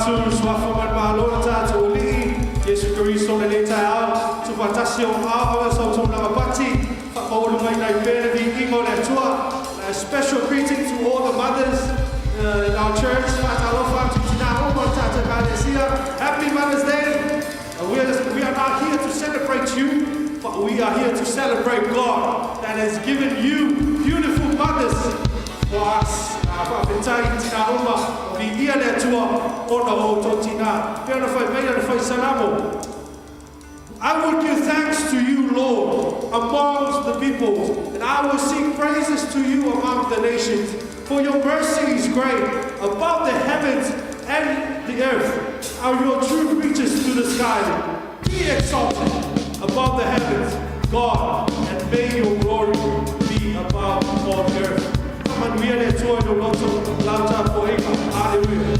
tātou suafaman mahalo tātou uli Yesu Keristo le tau tu patasio awa so so na pati fa o mai nai pere di ingo le tua. A special greeting to all the mothers in our church. Happy Mother's Day. We are not here to celebrate you, but we are here to celebrate God that has given you beautiful mothers for us. I will give thanks to you, Lord, amongst the people, and I will sing praises to you among the nations. For your mercy is great above the heavens and the earth. Are your true reaches to the sky? Be exalted above the heavens, God, and may your glory be above all the earth. Come on, we are there to the Hallelujah.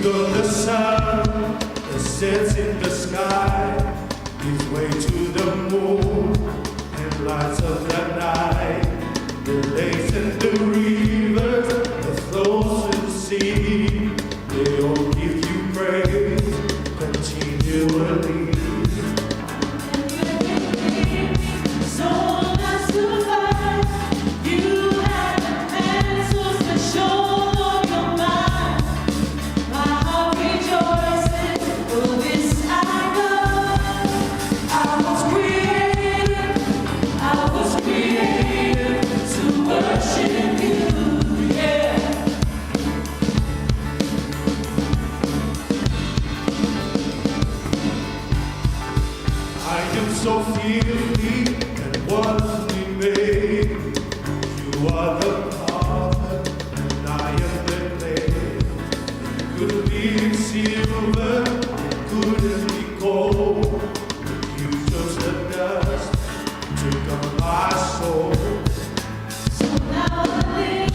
The sun that sets in the sky gives way to the moon and lights up the night. The lakes and the rivers that flows to the sea, they all give you praise continually. So fearfully and wonderfully made. You are the potter and I am the clay. You could be silver, couldn't be gold. You chose the dust to come my soul. So now I live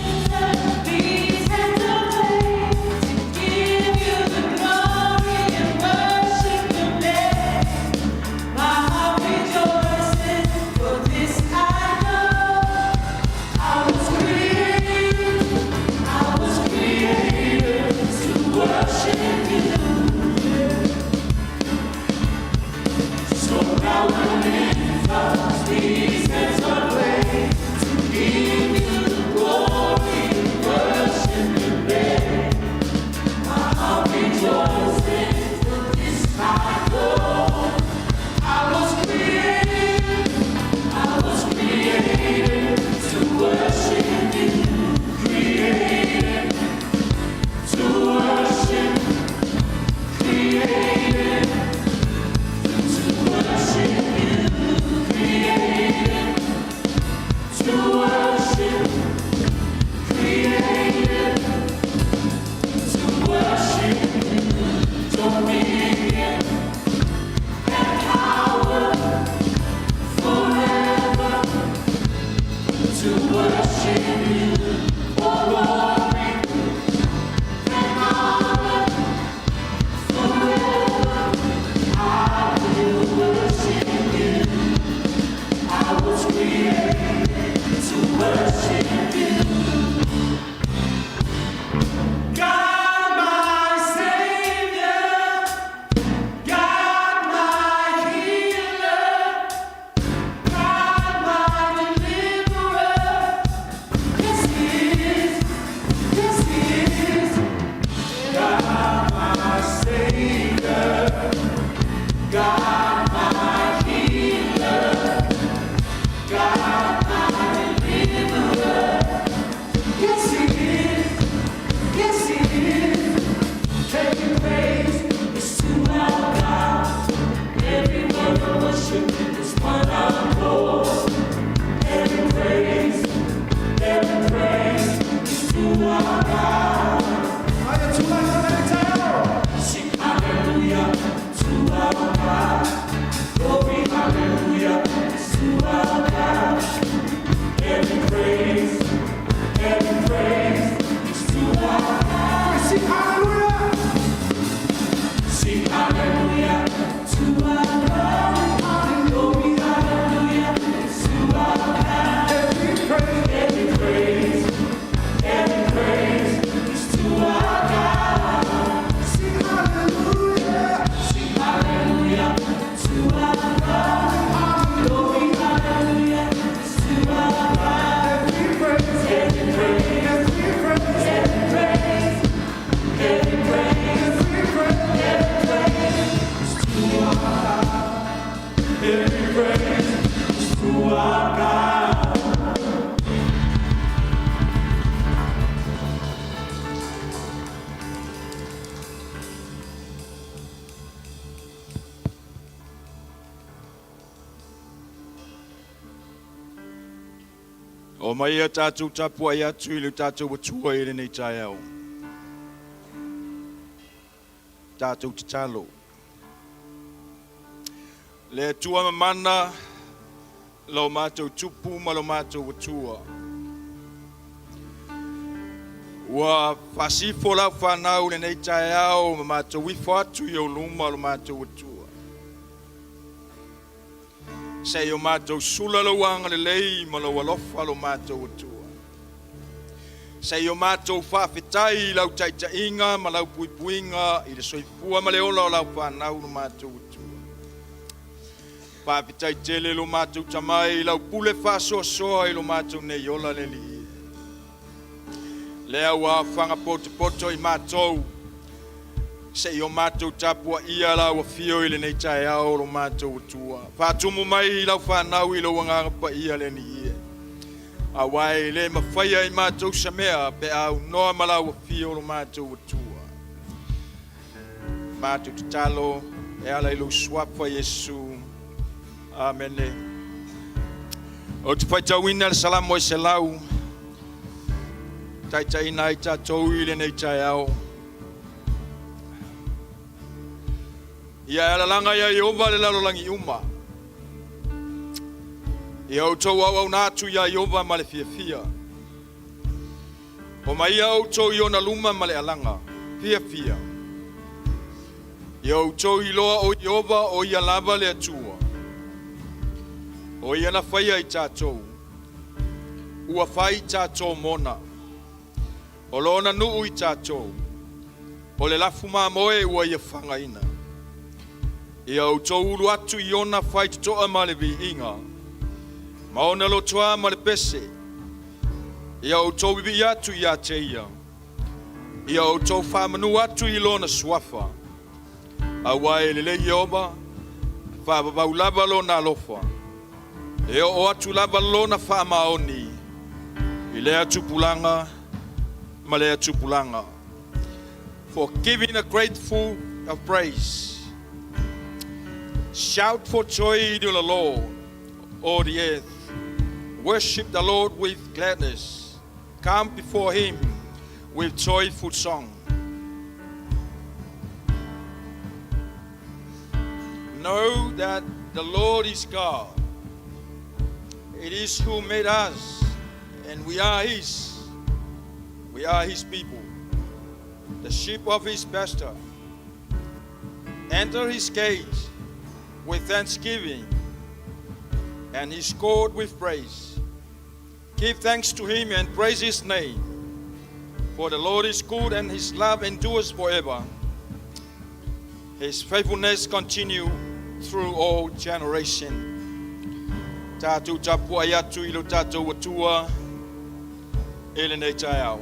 these hands away to give you the glory and worship your name. My heart rejoices, for this I know I was created. O mai a tātou tapua i atu i le tātou atua i le nei tai au. Tātou te talo. Le atua mamana, lo mātou tupu ma lo mātou atua. Ua whasifo lau whanau le nei tai au ma mātou wifo atu i o luma lo mātou atua. Se o mātou sula lo wanga le lei ma lo walofa lo mātou atua. Se o mātou whawhetai lau taitainga ma lau puipuinga i le soifua ma le ola o lau whanau lo mātou atua. Whawhetai tele lo mātou tamai lau pule whasoasoa i lo mātou nei ola le li. Lea wa whanga poto i mātou. Se o mātou tapua ia lau a fio i le nei tai au lo mātou atua. Whātumu mai i lau whanau i lo wanganga ia le ni ia. A wai le mawhaia i mātou sa mea pe au noa ma lau a fio lo mātou atua. Mātou te talo e ala i lo swapa Yesu. Amene. O te whaitawina le salamo i se lau. Taitaina i tātou i le nei tai au. Ia alalanga ia Iova le lalolangi uma. Ia outou au nātu ia Iova ma le fia. O mai ia outou iona luma ma le alanga. Fia. Ia outou iloa o Iova o ia lava le atua. O ia na whaia i tātou. Ua whai tātou mona. O lona nuu i tātou. O le lafu moe ua ia whangaina. Ia outou ulu atu i ona whai tutoa ma le viinga. Ma ona lo toa ma le pese. Ia outou bibi atu i a teia. Ia outou whamanu atu i lona swafa. A wae lele Iova. Whababau lava lona alofa. Ia o atu lava lona whamaoni. I lea tupulanga. Ma lea tupulanga. For giving a grateful of praise. Shout for joy to the Lord, all the earth. Worship the Lord with gladness. Come before him with joyful song. Know that the Lord is God. It is who made us, and we are his. We are his people, the sheep of his pasture. Enter his gates with thanksgiving, and his court with praise. Give thanks to him and praise his name. For the Lord is good, and his love endures forever. His faithfulness continue through all generation. Tātou tapua i atu i lo tātou atua, ele nei tai au.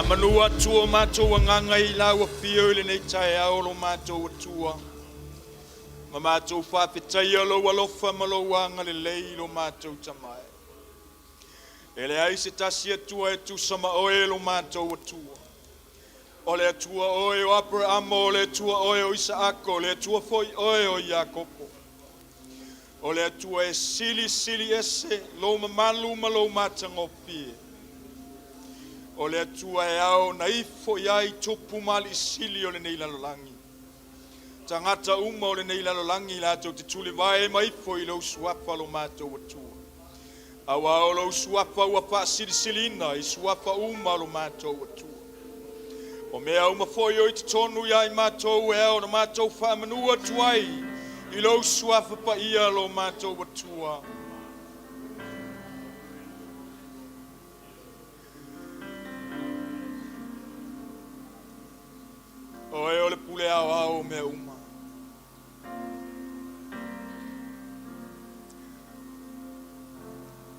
Manu atua mātou anganga I lau a whio le nei tae aolo mātou atua. Ma mātou whawhetai alo alofa malo wanga le lei lo mātou tamai. E le ai se tasi atua e tu sama oe lo mātou atua. O le atua oe o Abraham, o le atua oe o Isaako, o le atua foi oe o Iakopo. O le atua e sili sili ese lo mamalu ma lo matangopie. O le atua e ao na ifo iai tupu mali sili o le nei lalolangi. Tangata uma o le nei lalolangi lato te tule vae ma ifo I lo suapa lo mātou atua. Awa o lo suapa ua pa sili silina I suapa uma lo mātou atua. O mea uma foi o I te tonu iai mātou e ao na mātou whamanua tuai I lo suapa pa ia lo mātou atua. O e o le pule au au mea uma.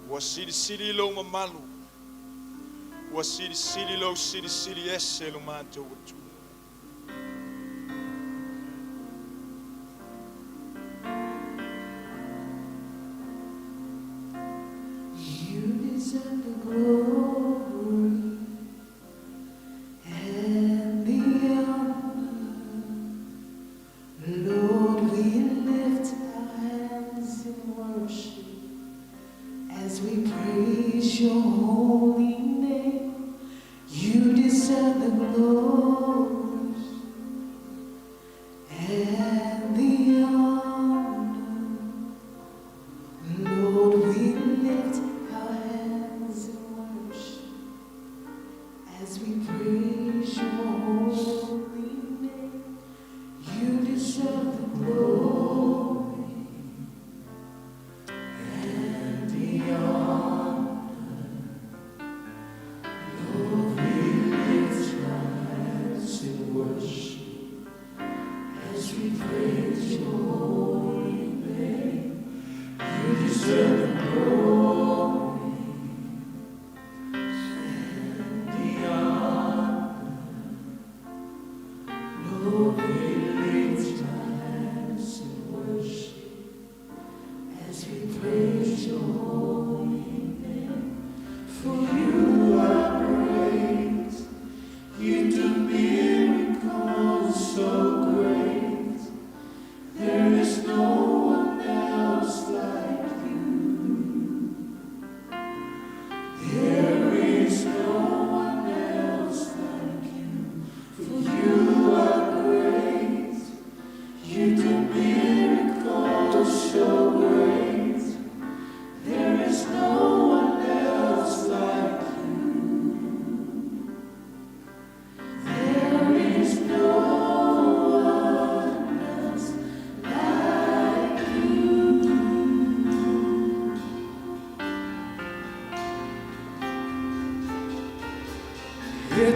Ua siri siri lo mamalu. Ua siri siri lo siri siri ese lo mātou atu. You deserve the glory and the honor. Lord, we lift our hands in worship as we praise your holy name. You deserve the glory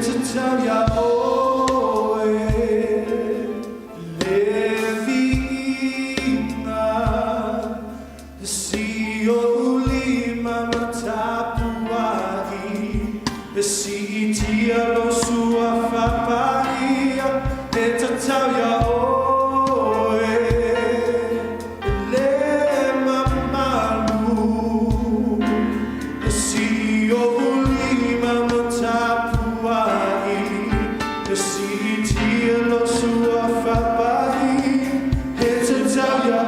to tell ya, oh, Levina, si oli mama tapuagi, si tia lo sua fapaia, to tell ya, oh, le mamalu, si oli mama tapuagi, si tia lo sua fapaia, to tell ya,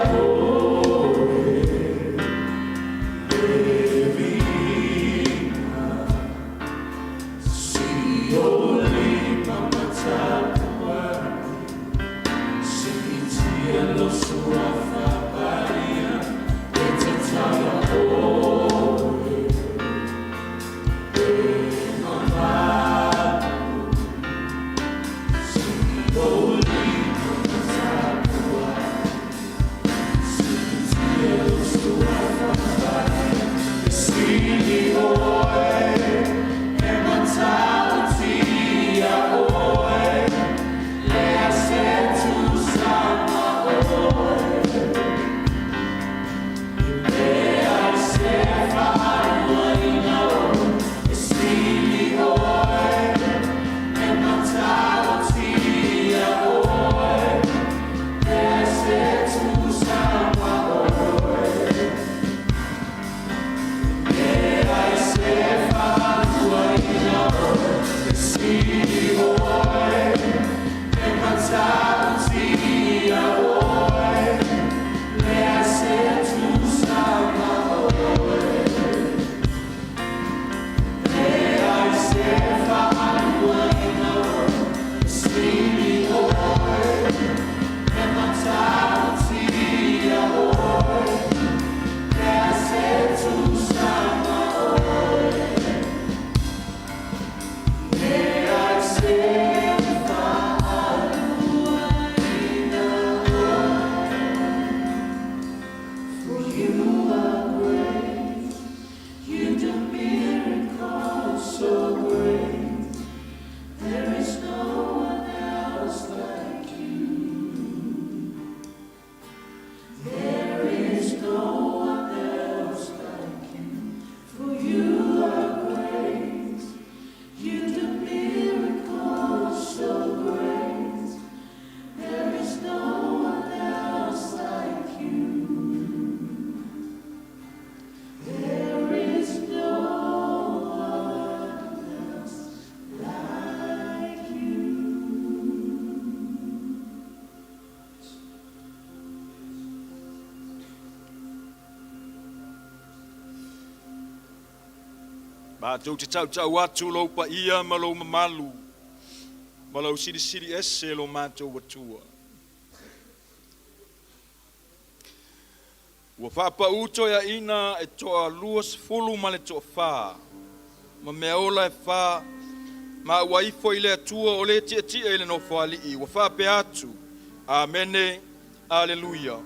Mātou te tau atu lo pa ia ma lo mamalu. Ma lo siri ese lo mātou watua. Ua whapa uto ya ina e toa luas fulu ma le toa wha. Ma mea ola e wha. Ma waifo i le atua o le tia i le no whali i. Ua whape atu. Amene. Aleluia.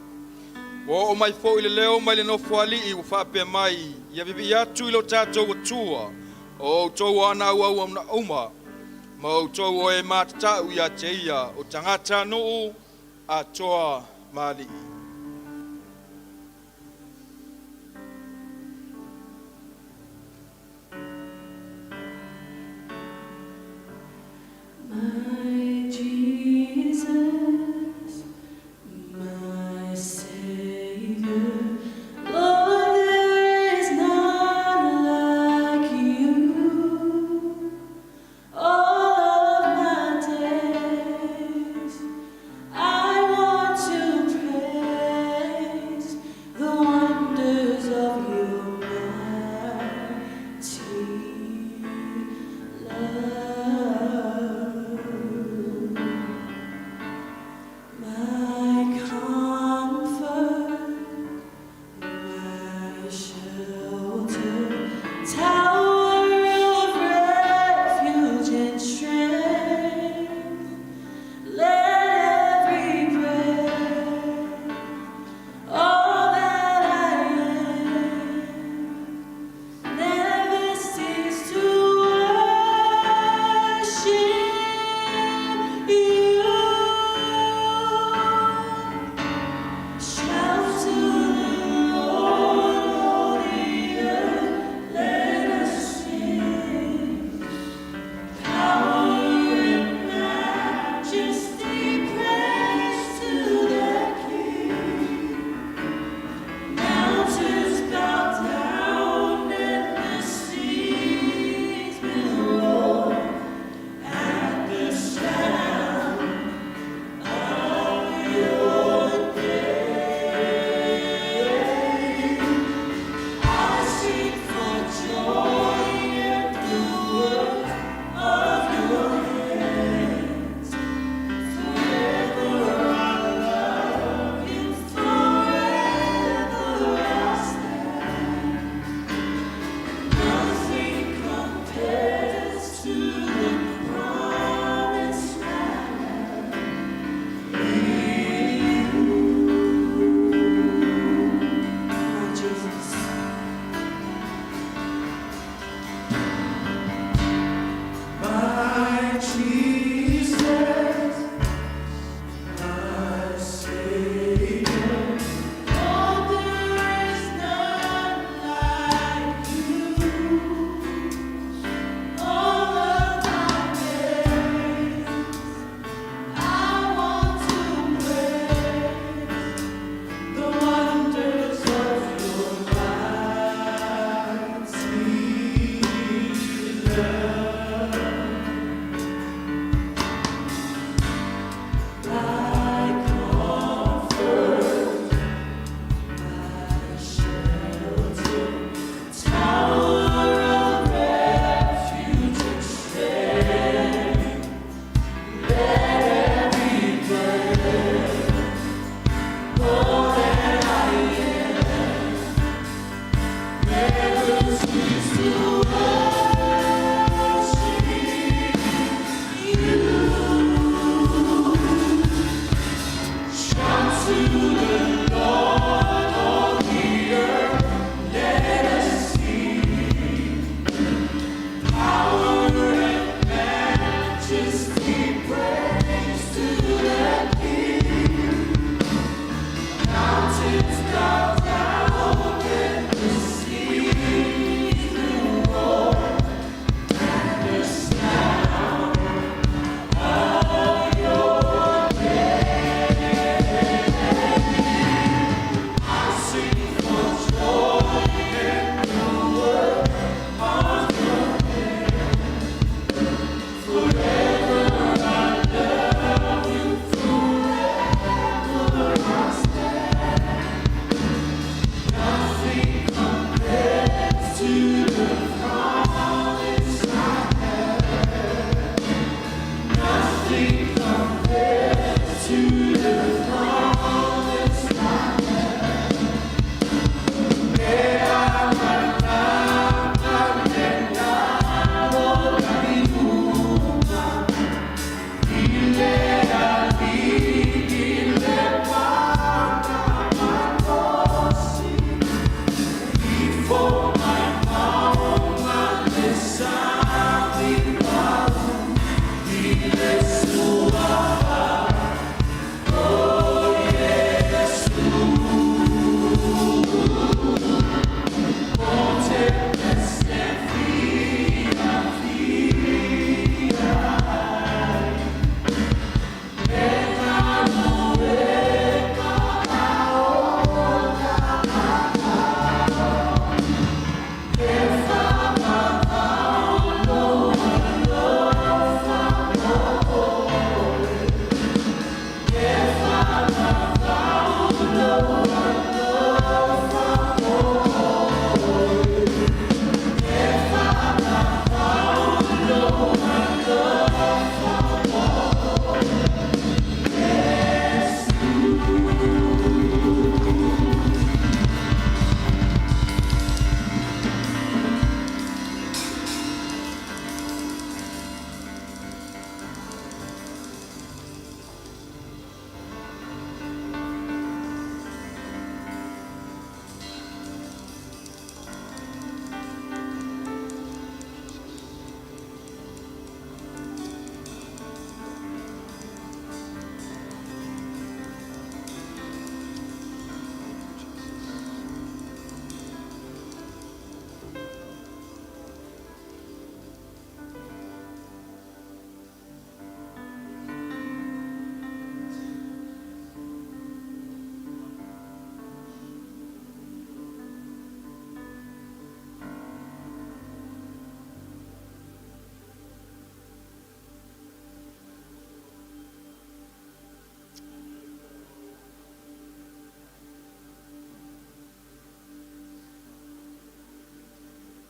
O mai fo i le leo mai le no whali i. Ua whape mai. Ia vivi atu i lo tātou watua. O tau ana ua na uma. Ma o tau o e mātatau i a te ia. O tangata nuu a toa mali i. My Jesus, my Savior, Lord, there is none like you. All of my days, I want to praise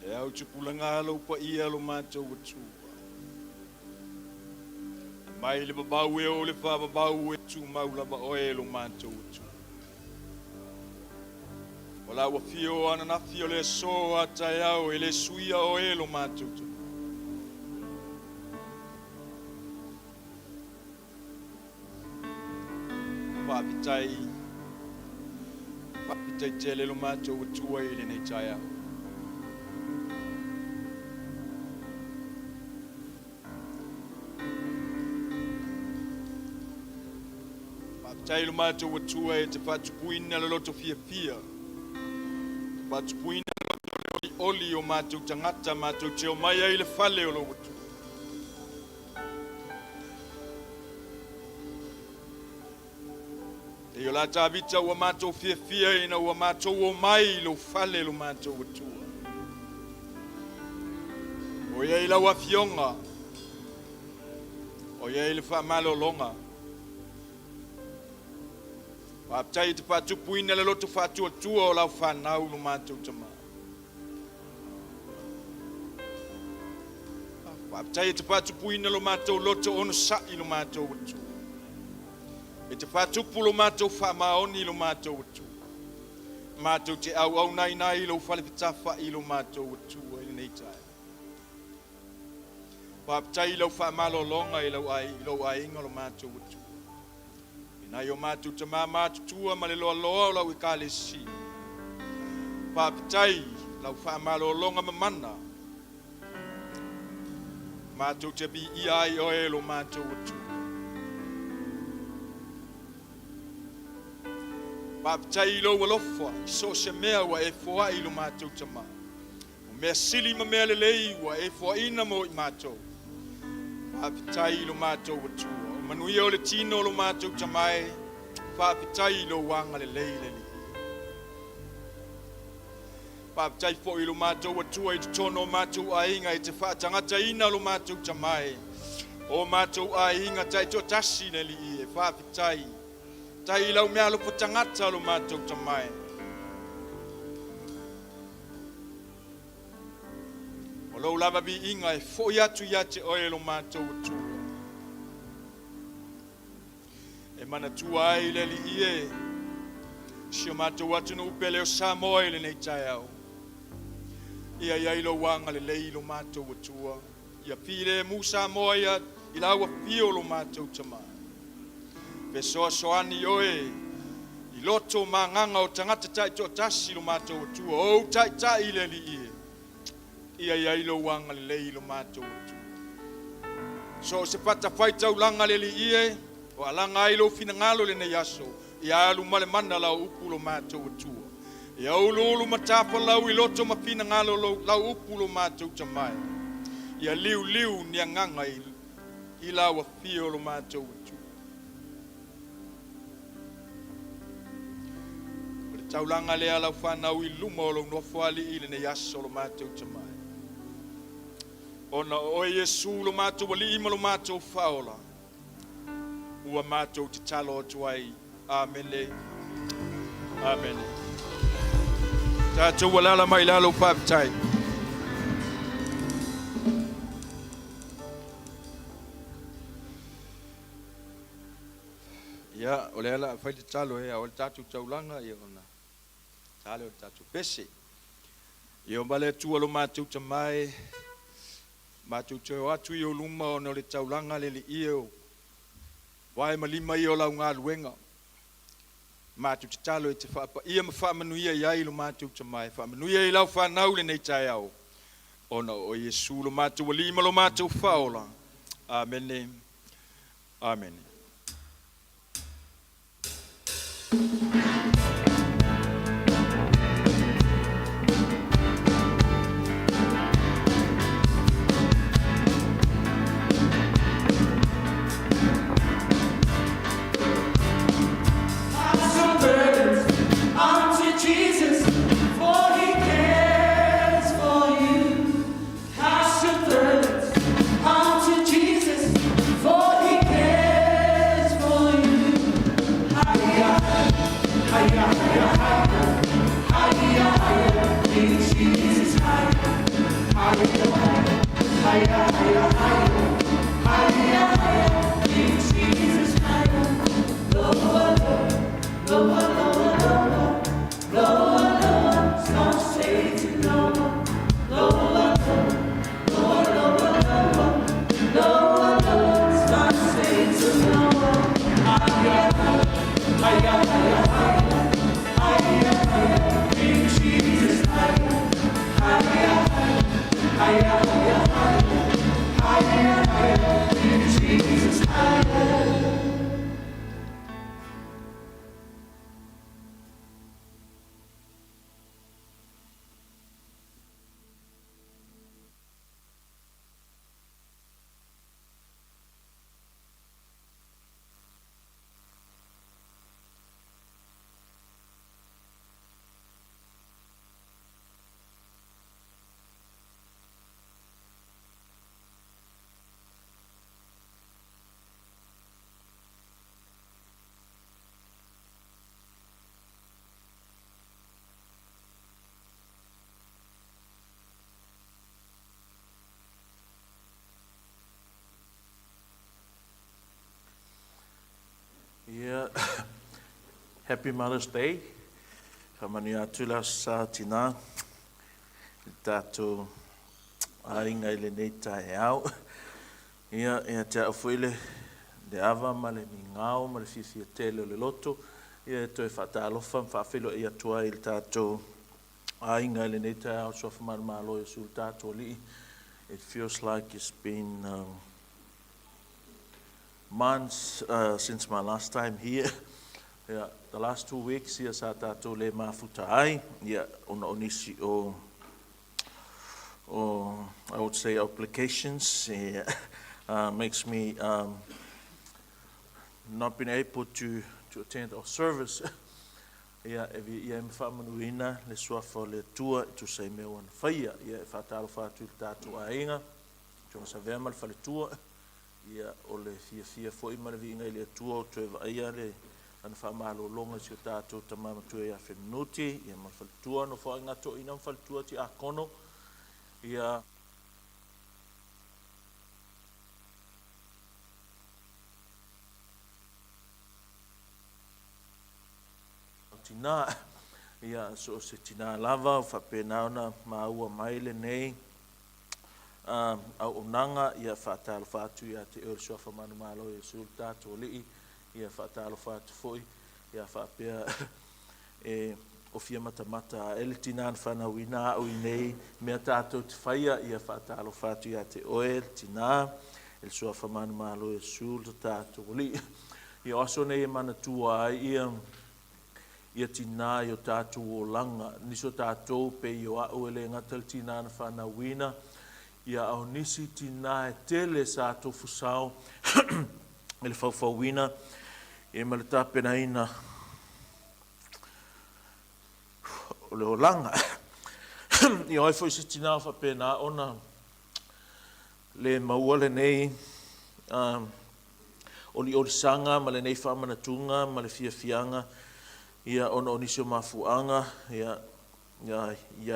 E au tupulanga lo pa ia lo macho utu. Mai le babau e o le fa babau e tu maula ba oe lo macho utu. Ola wa fio ana na fio le so ata yao ele suia o e lo macho utu. Papitai tele lo macho utu e le nei chaya. Tai lo mato watua e te whatu puina le loto fia fia. Te whatu puina le loto oli o mato tangata mato te o mai ai le whale o lo watu. E o la tāwita ua mato fia fia ina ua mato o mai lo whale lo mato watua. O iei la wa fionga. O iei le whamalo longa. Waptai te whatu puina le loto whatu atua o lau whanau no mātou tama. Waptai te whatu puina lo mātou loto ono sai lo mātou atua. E te whatu pu lo mātou whamaoni lo mātou atua. Mātou te au nai nai lo whalewhitafa i lo mātou atua i nei tai. Waptai lau whamalo longa i lau ai inga lo mātou atua. Na yo mātou te mātu tua ma le loa loa lau I kālesi. Pāpitai lau whaamālolonga mamana. Mātou te bi I ai o e lo mātou atu. Pāpitai lo walofa, so se mea wa e foa I lo mātou te mā. O mea sili ma mea lelei wa e foa ina mo I mātou. Pāpitai lo mātou atu. O manuia o le tino lo mātou te mai, pāpitai lo wanga lelei leli. Pāpitai fo I lo mātou atua I te tono mātou ainga I te whaatangata ina lo mātou te mai. O mātou ainga tai to tasi neli I e pāpitai. Tai lau mea lo potangata lo mātou te mai. O lau lava bi inga e fo atu ia te oe lo mātou atua. E mana tua ai leli I e. Sio mātou atu no upele o Samoa le nei tai au. Ia iai lo wanga le lei lo mātou atua. Ia pire Musa moa ia I laua pio lo mātou te mai. Pe soa soani oe, I loto manganga o tangata tai to tasi lo mātou atua, o tai tai le li ie. Ia iai lo wanga le lei lo mātou atua. So se pata whai tau langa le li ie, o alanga ai lo finangalo le nei aso, ia alu male mana lau upu lo mātou atua. Ia ulu matapa lau I loto ma finangalo lau upu lo mātou tamai. Ia liu liu ni anganga I lau a fio lo mātou atua. Taulanga lea lau whanau I luma o lo nofuali I le nei aso lo mātou tamai. Ona o Yesu lo mātou wali ima lo mātou whaola. Ua mātou te talo o tuai. Amene. Amene. Tātou walala mai lalo pāpitai. Ia, o le ala whai te talo hea, o le tātou taulanga ia ona. Tale o tātou pese. Ia o male atua lo mātou tamai. Mātou te o atu I o luma o le taulanga le li io. Wae malima I o lau ngā luenga. Mātou te talo te whaapa. Ia ma whaamanuia iai lo mātou tamai. Whaamanuia I lau whanau le nei tai au. Ona o Yesu lo mātou walima lo mātou whaola. Amene. Amene. Yeah. Happy Mother's Day. Ka mani atu la sa tina. Tātou ainga I le nei tae au. Ia te awhuile le ava ma le mingao ma le fifia tele o le loto ia e toe whaatalofa whaafelo ia tua i le tātou ainga le nei tai au sofa malo e sul tātou li. It feels like it's been months since my last time here. Yeah, the last 2 weeks ia sa tātou le mafuta ai ia ona onisi o I would say applications makes me not been able to attend our service. Ia ia me whamanuina le suafa le tua tu sei me wana whaia ia e whatalo whatu le tātou ainga tua sa vema le whale tua ia o le fia fo ima le vinga i le tua o tue vaia le ana whamalo longa si o tātou tamama tue ia whenuti ia ma whale tua no wha inga to ina whale tua ti a kono ia tina ia so se tina lava fa pena ona maua mai le nei au onanga ia fatal fatu ia te ur so fa manu malo e sulta to li ia fatal fatu foi ia fa pe e o fia mata el tina fa na wina o nei me tato te faia ia fatal fatu ia te oel tina el so fa manu malo e sulta to li ia oso nei mana tua ia tina i o tātou o langa. Niso tātou pe i o au ele ngatal tina na whanawina. Ia au nisi tina e tele sa tō fusao. Ele whauwhauwina. E male tāpena ina. O le o langa. I oi fo isi tina o whapena ona. Le maua le nei. O li orisanga, ma le nei whamanatunga, ma le fianga. Ia ona onisio mafuanga ia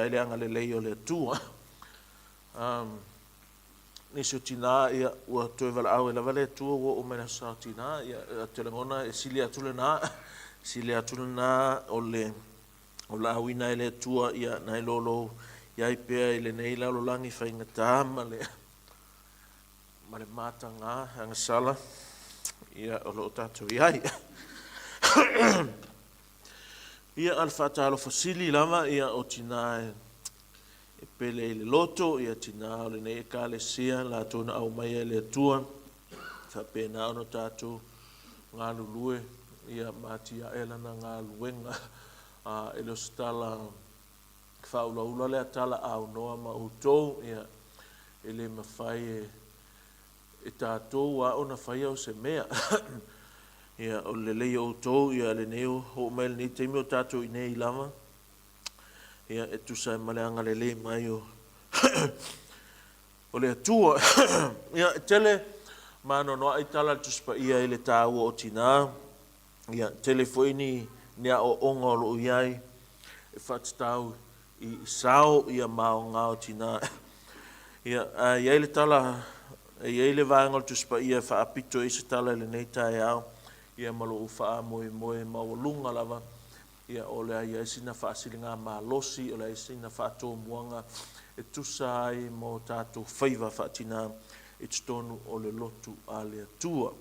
ele anga le lei o le tua nisio tina ia ua toe vala au e lava le tua ua o mena sa tina ia telengona e sili atule na o la awina e le tua ia nai lolo ia i pea i le nei la lolangi whaingata ma le matanga anga sala ia o lo tātou iai ia al fatalo fasili lama ia o tina e pele i le loto ia tina o le nei kalesia la tona au mai le tua fa pena ono tatu ngā lulue ia matia elana ngā luenga e lo stala whaulaula le atala au noa ma utou ia ele mawhai e tātou wa ona whai au se mea ia o le lei o tau ia le neo ho mai ni te mi o tātou i nei lama ia e tu sai maleanga le lei mai o o le atua ia tele mano no ai tala tu spa ia ele tāua o tina ia telefoini nia o onga lo iai e whatstau i sao ia mao ngā o tina ia ele tala ia ele vāngol tu spa ia whaapito i se tala le nei tai au ia malo ufa moe maulunga lava ia ole ia sina faasilinga malosi ole sina fato muanga e tusa ai mo tato faiva fatina it's tonu ole lotu ale tua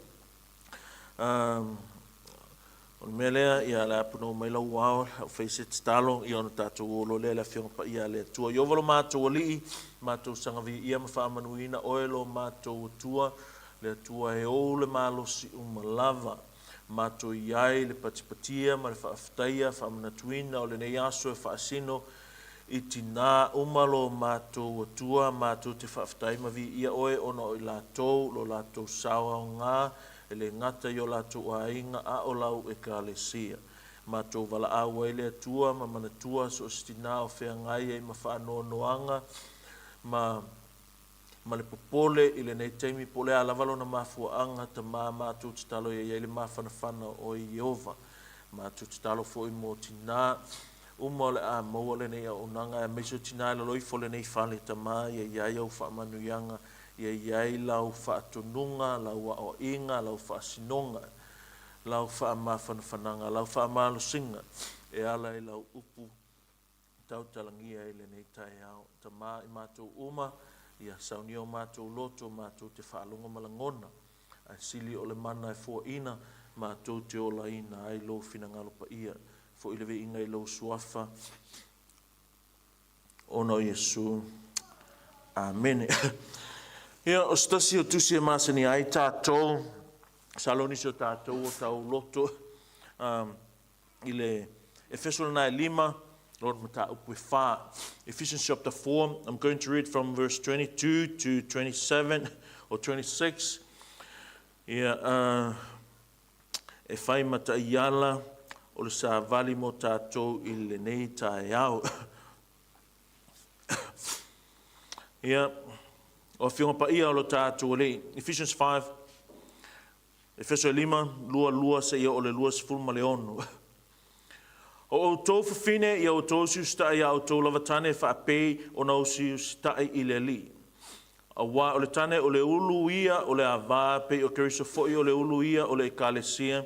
on melea ia la puno mai la wow face it stalo ia on tato lo le fiong pa ia le tua yo volo mato li mato sangavi ia ma manuina oelo mato tua le tua e ole malosi lava mato iai le patipatia ma le whaaftaia whamanatuina o le nei aso e whaasino i tina umalo mato atua mato te whaaftai mavi ia oe ono o i lo lātou sawa o ngā e le ngata i o lātou ainga a o lau e ka lesia mato wala awa i le atua ma manatua so stina o whea ngai e ma whaanoanoanga ma le popole i le nei teimi pole ala valo na mafuaanga ta mātu te talo i le mawhanawhana o i Iova. Mātu te talo fo i mō tina umole a maua le nei a unanga e meiso tina i laloi fo le nei whale ta mā i iai au whamanuianga i iai lau whaatonunga, lau o inga, lau whaasinonga, lau whaamawhanawhananga, lau whaamalosinga e ala i lau upu tau talangia i le nei tai au ta mā i mātou ia saunio mātou loto mātou te whaalonga malangona a sili o le mana e fo ina ma tau te ola ina ai lo fina ngalo pa ia fo ile ve inga i lo suafa ono Yesu amen. Ia o stasi o tusi e masani ai tātou saloni so tātou o tau loto ile Efeso na 5 Lord mata upu fa Ephesians chapter 4. I'm going to read from verse 22 to 27 or 26. Ia e fai mata iala o le sa vali mo tātou i le nei tae au. Ia o whiunga pa ia o lo tātou le Ephesians 5 Efeso 5 lua se ia o le lua sifuru ma le ono. O tau fafine ia o tau siu stai ia o tau lavatane whaapei o nau siu stai i le li. A wā o le tane o le ulu ia o le awā pei o keriso foi o le ulu ia o le ekalesia.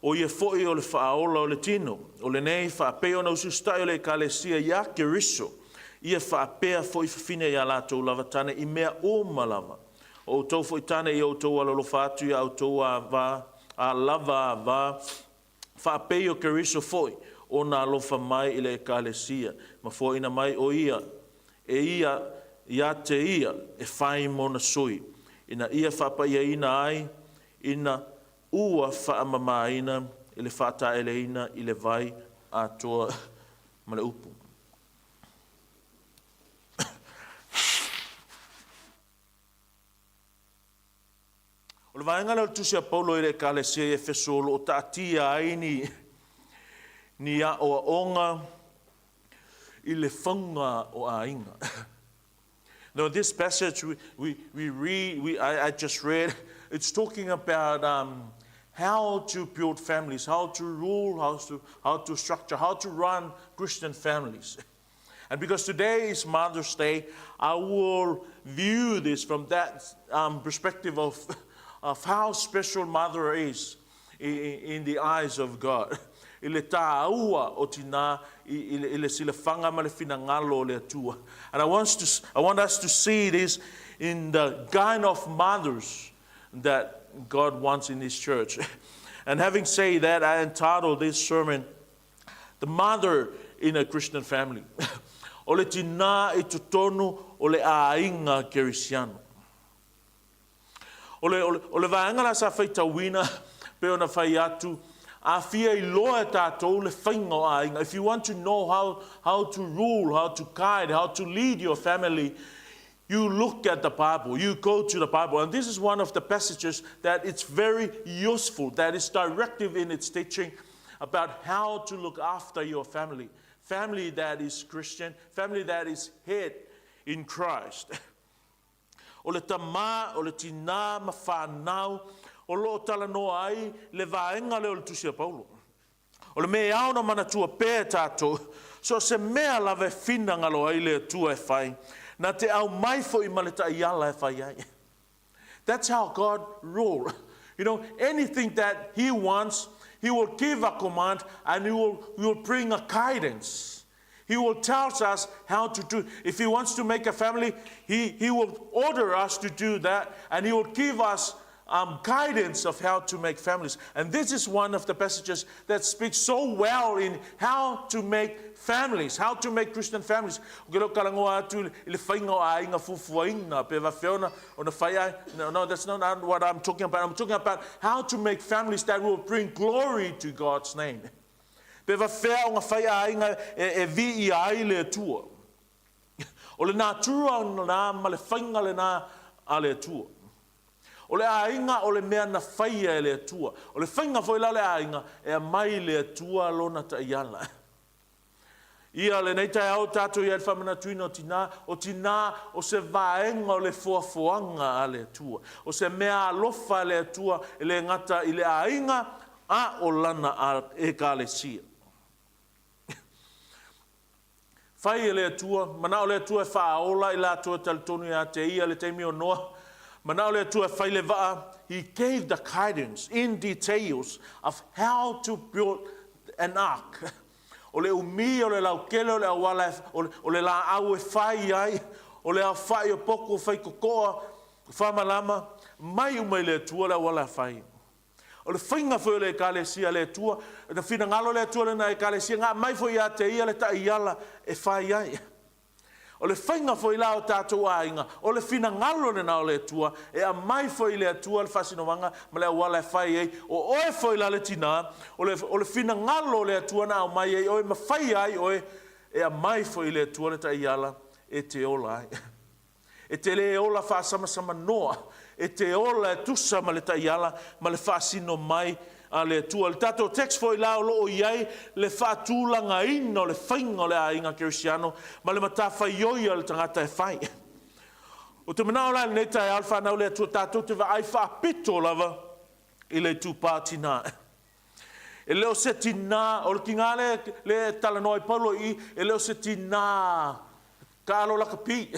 O ia foi o le whaaola o le tino. O le nei whaapei o nau siu stai o le ekalesia ia keriso. Ia whaapea foi fafine ia la tau lavatane i mea o malama. O tau foi tane ia o tau alolo fatu ia o tau a lava awā. Whaapei o keriso foi. O nā lofa mai i le ekalesia. Ma fo ina mai o ia. E ia te ia e whai mona sui. Ina ia whapaia ina ai. Ina ua whaamamaina i le whata ele ina i le vai a toa ma le upu. O le vaenga leo tusia Paulo i le ekalesia e fesolo o taatia aini ni a o onga i le whanga o ainga. Now this passage we read, I just read, it's talking about how to build families, how to rule, how to structure, how to run Christian families. And because today is Mother's Day, I will view this from that perspective of how special Mother is in the eyes of God. I le tāua o tina i le silafanga ma le finangalo le atua. And I want us to see this in the kind of mothers that God wants in His church. And having said that, I entitled this sermon, The Mother in a Christian Family. O le tina i tutonu o le ainga kerisiano. O le vaenga la sa whaitawina pe ona whai atu a fia I loa tātou le whainga o ainga. If you want to know how to rule, how to guide, how to lead your family, you look at the Bible, you go to the Bible. And this is one of the passages that it's very useful, that is directive in its teaching about how to look after your family. Family that is Christian, family that is head in Christ. O le tama, o le tina, ma whanau, o lo tala no ai, le vaenga leo le tusia Paulo. O le mea au na manatua pē tātou, so se mea lave fina ngalo ai le tua e whai, na te au mai fo I maleta I ala e whai ai. That's how God rules. You know, anything that He wants, He will give a command and He will bring a guidance. He will tell us how to do. If He wants to make a family, He will order us to do that, and He will give us guidance of how to make families. And this is one of the passages that speaks so well in how to make families, how to make Christian families. No, that's not what I'm talking about. I'm talking about how to make families that will bring glory to God's name. O le nātura na ma le whainga le nā a le atua. O le ainga o le mea na whaia e le atua. O le whainga foi la le ainga e a mai le atua lona ta iala. Ia le nei tai au tātou ia le whamana tuina o tina o se vaenga o le fuafuanga a le atua. O se mea alofa le atua e le ngata I le ainga a o lana a e ka le sia. Whai le atua, mana o le atua e whaaola I la atua taletonu ia te ia le teimi o noa. Mana o le atua e whai le waa, he gave the guidance in details of how to build an ark. O le umi, o le laukele, o le awala, o le la au e whai ai, o le a whai o poko, whai kokoa, whamalama, mai umai le tua la wala fai. O le whainga fo le kalesia le tua, na fina ngalo le tua le na e kalesia ngā mai fo ia te ia le ta iala e whai ai. O le whainga fo i lao tātou ainga, o le fina ngalo le nao le tua, e a mai fo i le tua le whasinowanga, ma le wala e whai ei, o oe fo i la le tina, o le fina ngalo le tua na o mai ei, oe ma whai ai, oe e a mai fo i le tua le ta iala e te ola ai. E te le ola wha sama noa, e te ola e tusa ma le ta iala, ma le whasino mai a le tua. Le tato text foi lao lo o iai le whaatūlanga ino le whainga le ainga kerisiano, ma le mata whaioia le tangata e whai. O te manao la nei tai alfa nau le tua tato te wa ai whaapito lava i le tūpātina. E leo se tina, o le kingale le talanoi paulo i, e leo se tina ka alo laka pi.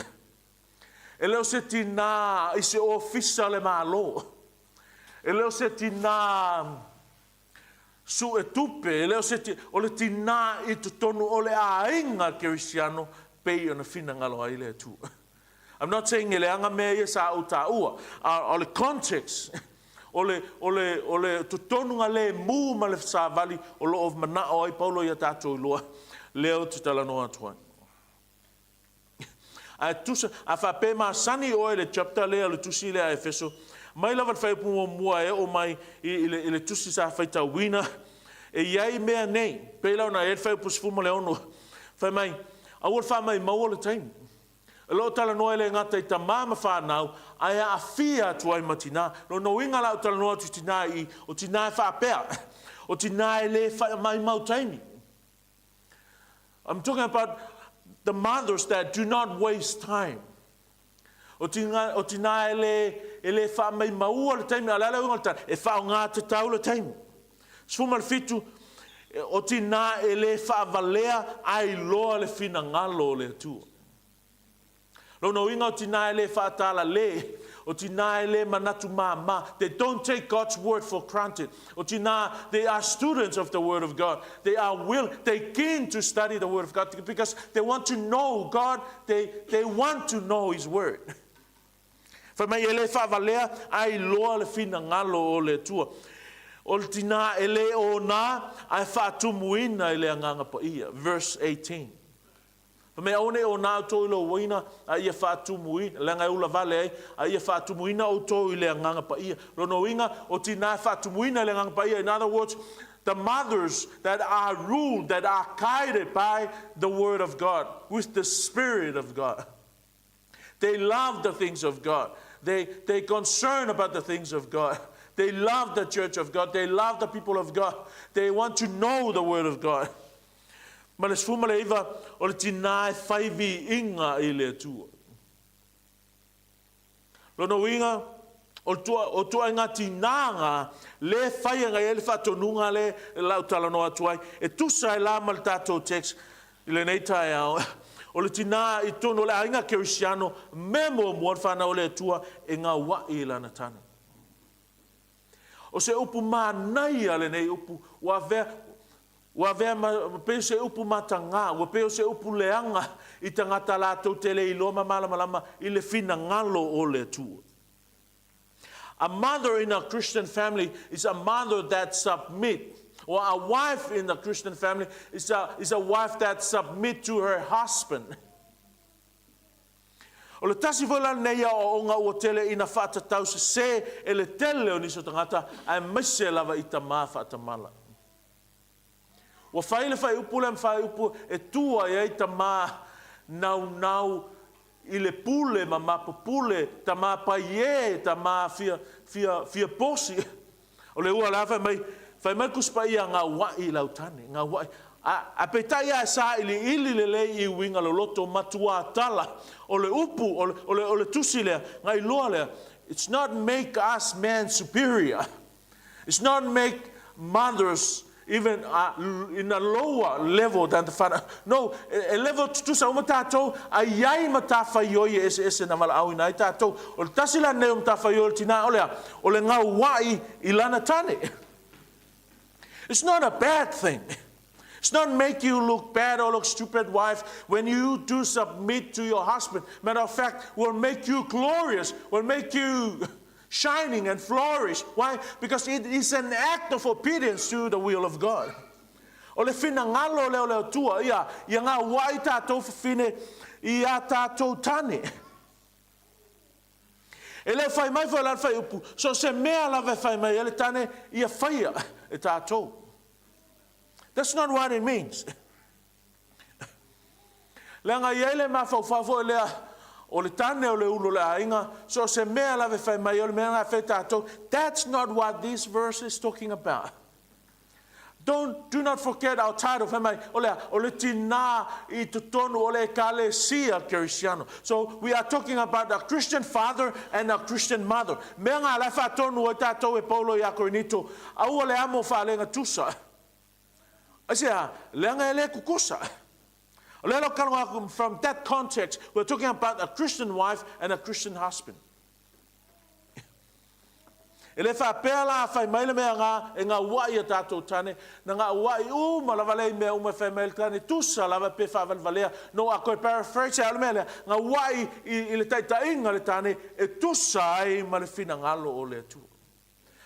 E leo se tina i se ofisa le malo. E leo se tina su e tupe, e leo se o le tina i tutonu o le ainga kerisiano pei o na fina ngalo ai le tu. I'm not saying ele anga mea sa uta ua. O le context, o le tutonu nga le mu ma le sa vali o lo of mana o ai paulo ia tatou loa leo tutala noa tuai. A tusa a fa pe ma sani o le chapter le le tusi le a Efeso mai lava fa pu mua e o mai le tusi sa fa ta wina e iai mea nei pe la na e fa pu sfu mo le ono fa mai a wol fa mai ma wol time lo tala no ele ngata i tamama fa nau ai a fia tu ai matina no inga la tala no tu tina I o tina fa pe o tina le fa mai mau time. I'm talking about the mothers that do not waste time. O tina ele fa mai maua le time ala la ngata e fa nga te tau le time. Sfuma le fitu o tina ele fa valea ai loa le fina ngalo le tu. Lo no inga o tina ele fa tala le o tina ele manatu mama. They don't take God's word for granted. O tina they are students of the word of God. They keen to study the word of God because they want to know God. They want to know His word. Fa mai ele fa valea ai loa le fina ngalo o le tua. O tina ele o na ai fa tumuina ele nganga pa ia. Verse 18. Me one o na to lo wina ai fa tumuina le ngai ula vale ai fa tumuina o to ile nganga pa ia. Lo no winga o tina fa tumuina le nganga pa ia. In other words, the mothers that are ruled, that are guided by the word of God, with the Spirit of God. They love the things of God. They concern about the things of God. They love the church of God. They love the people of God. They want to know the word of God. Ma le sfuma le iwa o le tina e whaivi inga I le tua. Lono winga o tua inga tinanga le whaianga e le whatonunga le lau tala noa tuai. E tusa e la mal tatou text I le nei tae au. O le tina I tono le ainga kerisiano memo muan whana o le tua e ngā wai lana tana. O se upu mānai ale nei upu wa vea ma pe se upu matanga wa pe se upu leanga I tangata la tau tele I loma malama I le fina ngalo o le tu. A mother in a Christian family is a mother that submit, or a wife in a Christian family is a wife that submit to her husband. O le tasi vola neia o onga o tele ina whata tau se ele tele o niso tangata ai mise lava I tama whata mala. Wa whaile whai upu le mwhai upu e tua I tama nau I le pule ma mapupule tama paie tama fia posi. O le ua la whai mai kuspa ia ngā wai lautane, ngā wai. A petai a sa ili le lei I winga lo loto matua tala. O le upu, o le tusi lea, ngai loa lea. It's not make us men superior. It's not make mothers even in a lower level than the father. No, a level to sa umatato ayai matafa yoye ese na mala au ina tato. O tasila ne umatafa yoye tina o le ngau wai ilana tane. It's not a bad thing. It's not make you look bad or look stupid, wife, when you do submit to your husband. Matter of fact, will make you glorious, will make you shining and flourish. Why? Because it is an act of obedience to the will of God. O le fina ngalo leo tua ia ngā wai tātou whine i a tātou tane. E leo whai mai whai lan whai upu. So se mea lawe whai mai ele tane ia whaia e tātou. That's not what it means. Lea ngā iele ma whau lea o le tane o le ulo le ainga. So se mea lawe whai mai o le mea ngā whai tātou. That's not what this verse is talking about. Do not forget our title. Ole tina I tutonu ole kalesia Cristiano. So we are talking about a Christian father and a Christian mother. Menga la fa tonu o tatou e Paulo ia Korinito. Au ole amo fa lenga tusa. Asia lenga ele kukusa. From that context, we're talking about a Christian wife and a Christian husband. Ele fa pela fa maile me nga wai e tatou tane na nga wai malavale me fa maile tane tusa lava pe fa valvalea no a ko paraphrase ale mele nga wai ile taitainga le tane e tusa ai male fina ngalo o le tu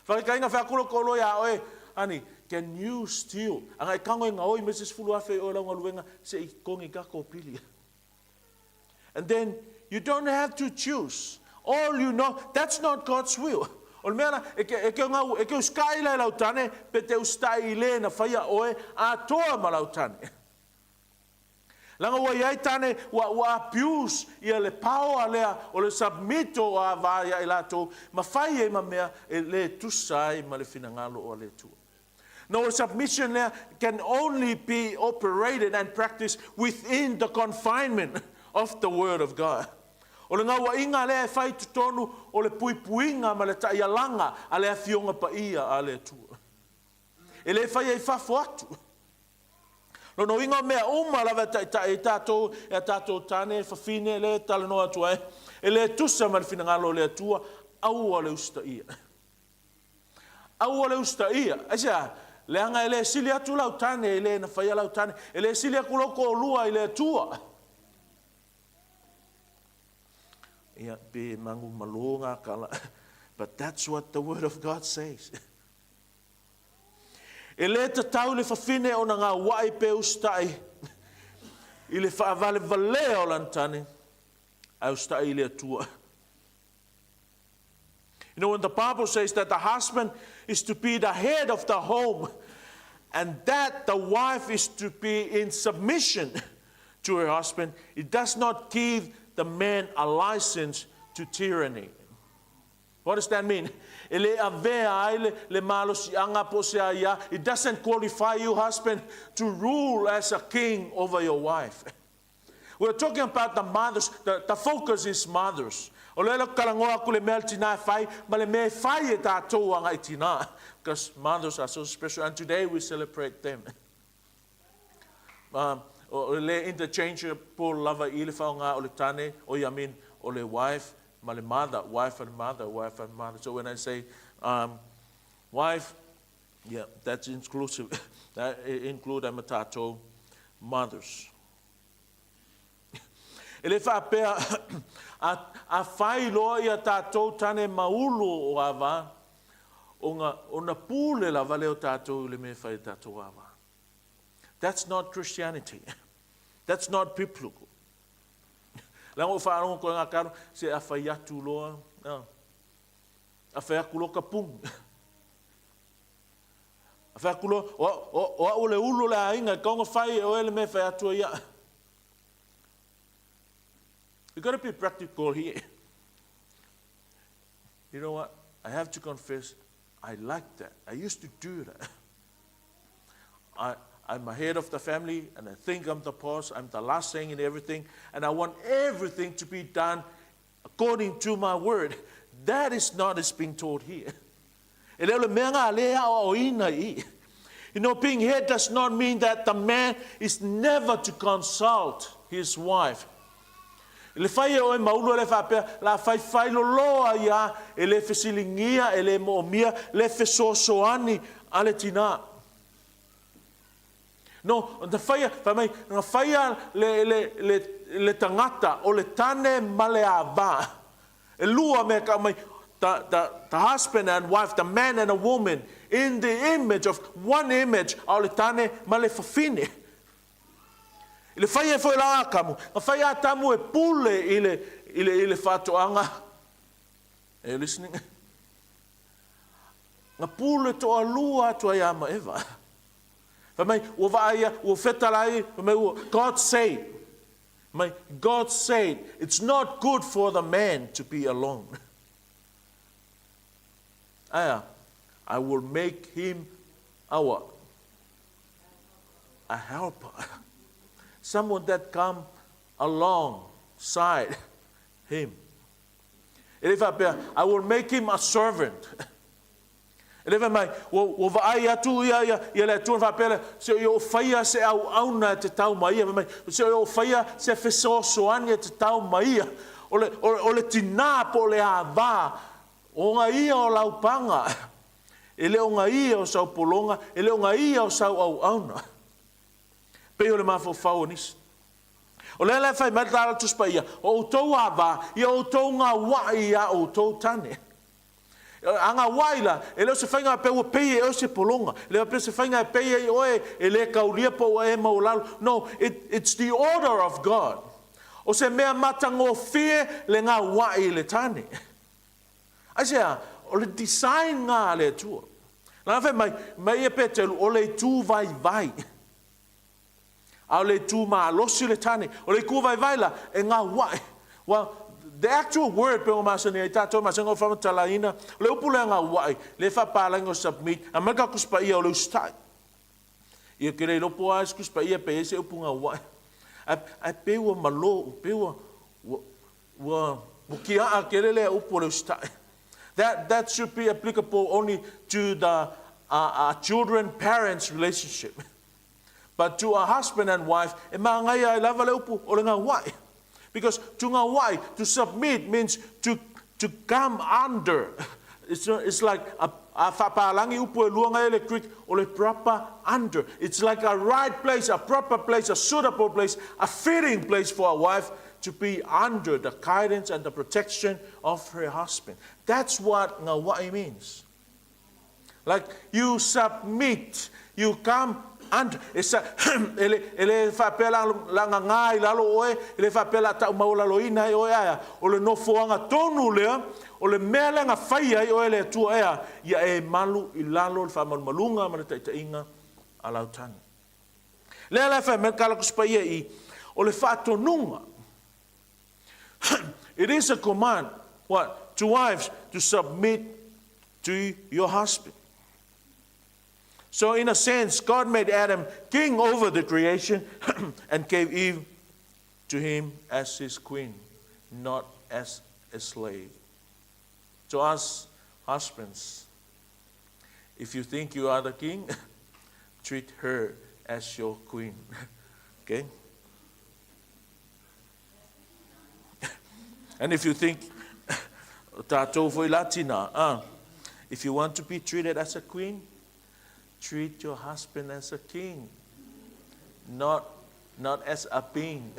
fa ka inga fa kolo ya oe ani can you steal anga kango nga oi Mrs. Fuluafe o la ngaluenga se I kongi ka ko pili. And then you don't have to choose. All you know, that's not God's will. O mea e ke uskai lai lautane pe te ustai le na whaia oe a toa ma lautane. Langa wa iai tane wa pius ia le pao a lea o le submito a vaya I lato ma whai e ma mea e le tusai ma le finangalo o le tua. No, submission there can only be operated and practiced within the confinement of the Word of God. O le ngā wa inga lea e whai tutonu o le puipuinga ma le taialanga a lea fionga pa ia a le tua. E le whai e whafo atu. Lono inga mea uma lawa e tātou tane, whawhine le tala noa tua e. E le tusa ma le whinangalo le tua, au o le usta ia. Au o le usta ia. Asia, le anga e le sili atu lau tane, e le na whaia lau tane, e le sili akuloko o lua i le tua. Ia pe mangu malonga kala. But that's what the Word of God says. E le te tau le whawhine o na ngā wai pe ustai. I le whaavale vale o lantane. A ustai I le atua. You know, when the Bible says that the husband is to be the head of the home, and that the wife is to be in submission to her husband, it does not give the man a license to tyranny. What does that mean? It doesn't qualify you, husband, to rule as a king over your wife. We're talking about the mothers. The focus is mothers. Because mothers are so special, and today we celebrate them. Interchangeable lava ilifanga olitane o yamin ole wife. Mother, wife and mother, wife and mother. So when I say wife, yeah, that's inclusive. That include amatato mothers. Ele fa pe a fai lo ia tato tane maulu o ava ona pule la valeo tato le me fai tato ava. That's not Christianity. That's not biblical. Lango fa ro ko nga karo se a fai atu loa. A fai akulo kapung. A fai akulo o le ulo la inga ko nga fai o ele me fai atu ia. You got to be practical here. You know what? I have to confess, I like that. I used to do that. I'm a head of the family, and I think I'm the boss. I'm the last thing in everything, and I want everything to be done according to my word. That is not as being taught here. You know, being head does not mean that the man is never to consult his wife. Le fai o maulu le fa la fai lo loa ia e le fesilingia e le moomia le fesosoani ale tina. No, the fire mai na fai le tangata o le tane male ava. E lua me ka mai the husband and wife, the man and a woman, in the image of one image, au le tane ma le fafine. I le whaia foi la akamu, a whaia tamu e pule i le whatoanga. Are you listening? Nga pule to alua to ayama eva. Whamai, ua vaia, ua whetalai, whamai, God said, God said, it's not good for the man to be alone. I will make him a helper. Someone that come alongside him. I will make him a servant. Eleva mai, o vai atu ia le tu va pele, se o faia se au na te tau mai, mai se o faia se feso soania te tau mai. O le tina po le ava, o nga ia o laupanga. Ele o nga ia o sau polonga, ele o nga ia o sau au na. Pe o le mafo faunis. O le fai mai tala tu spaia, o tou ava, ia o tou nga wai ia o tou tane. Anga waila, ele se fainga pe o pei e se polonga. Le pe se fainga pe e oe ele kaulia po e maulalo. No, it's the order of God. O se mea matango fie le nga wai le tane. Aisea, o le design nga le tua. Na fe mai e pe telu o le tu vai. Au le tu ma losi le tane. O le ku vai la e nga wai. Well, the actual word pe o masani ai tato masango fama talaina le upule nga wai le fa palango submit amaka kuspa ia o le ustai ia kere lo po as kuspa ia pe ese upunga wai ai pe o malo pe o kia a kere le upule ustai that should be applicable only to the children parents relationship, but to a husband and wife e mangai ai lava le upu o le nga wai. Because to submit means to come under. It's like a whapalangi upu e luanga electric or a proper under. It's like a right place, a proper place, a suitable place, a fitting place for a wife to be under the guidance and the protection of her husband. That's what ngawai means. Like you submit, you come and ele fa pela langa ngai lalo oe ele fa pela ta maula loina oe aya o le no foanga tonu le o le mele nga faia o ele tu ea ia e malu I lalo le fa malunga ma te inga ala tang le fa me kala kuspaia I o le fa tonunga. It is a command to wives to submit to your husband. So in a sense, God made Adam king over the creation and gave Eve to him as his queen, not as a slave. So us husbands, if you think you are the king, treat her as your queen. Okay? And if you think, if you want to be treated as a queen, treat your husband as a king, not as a being.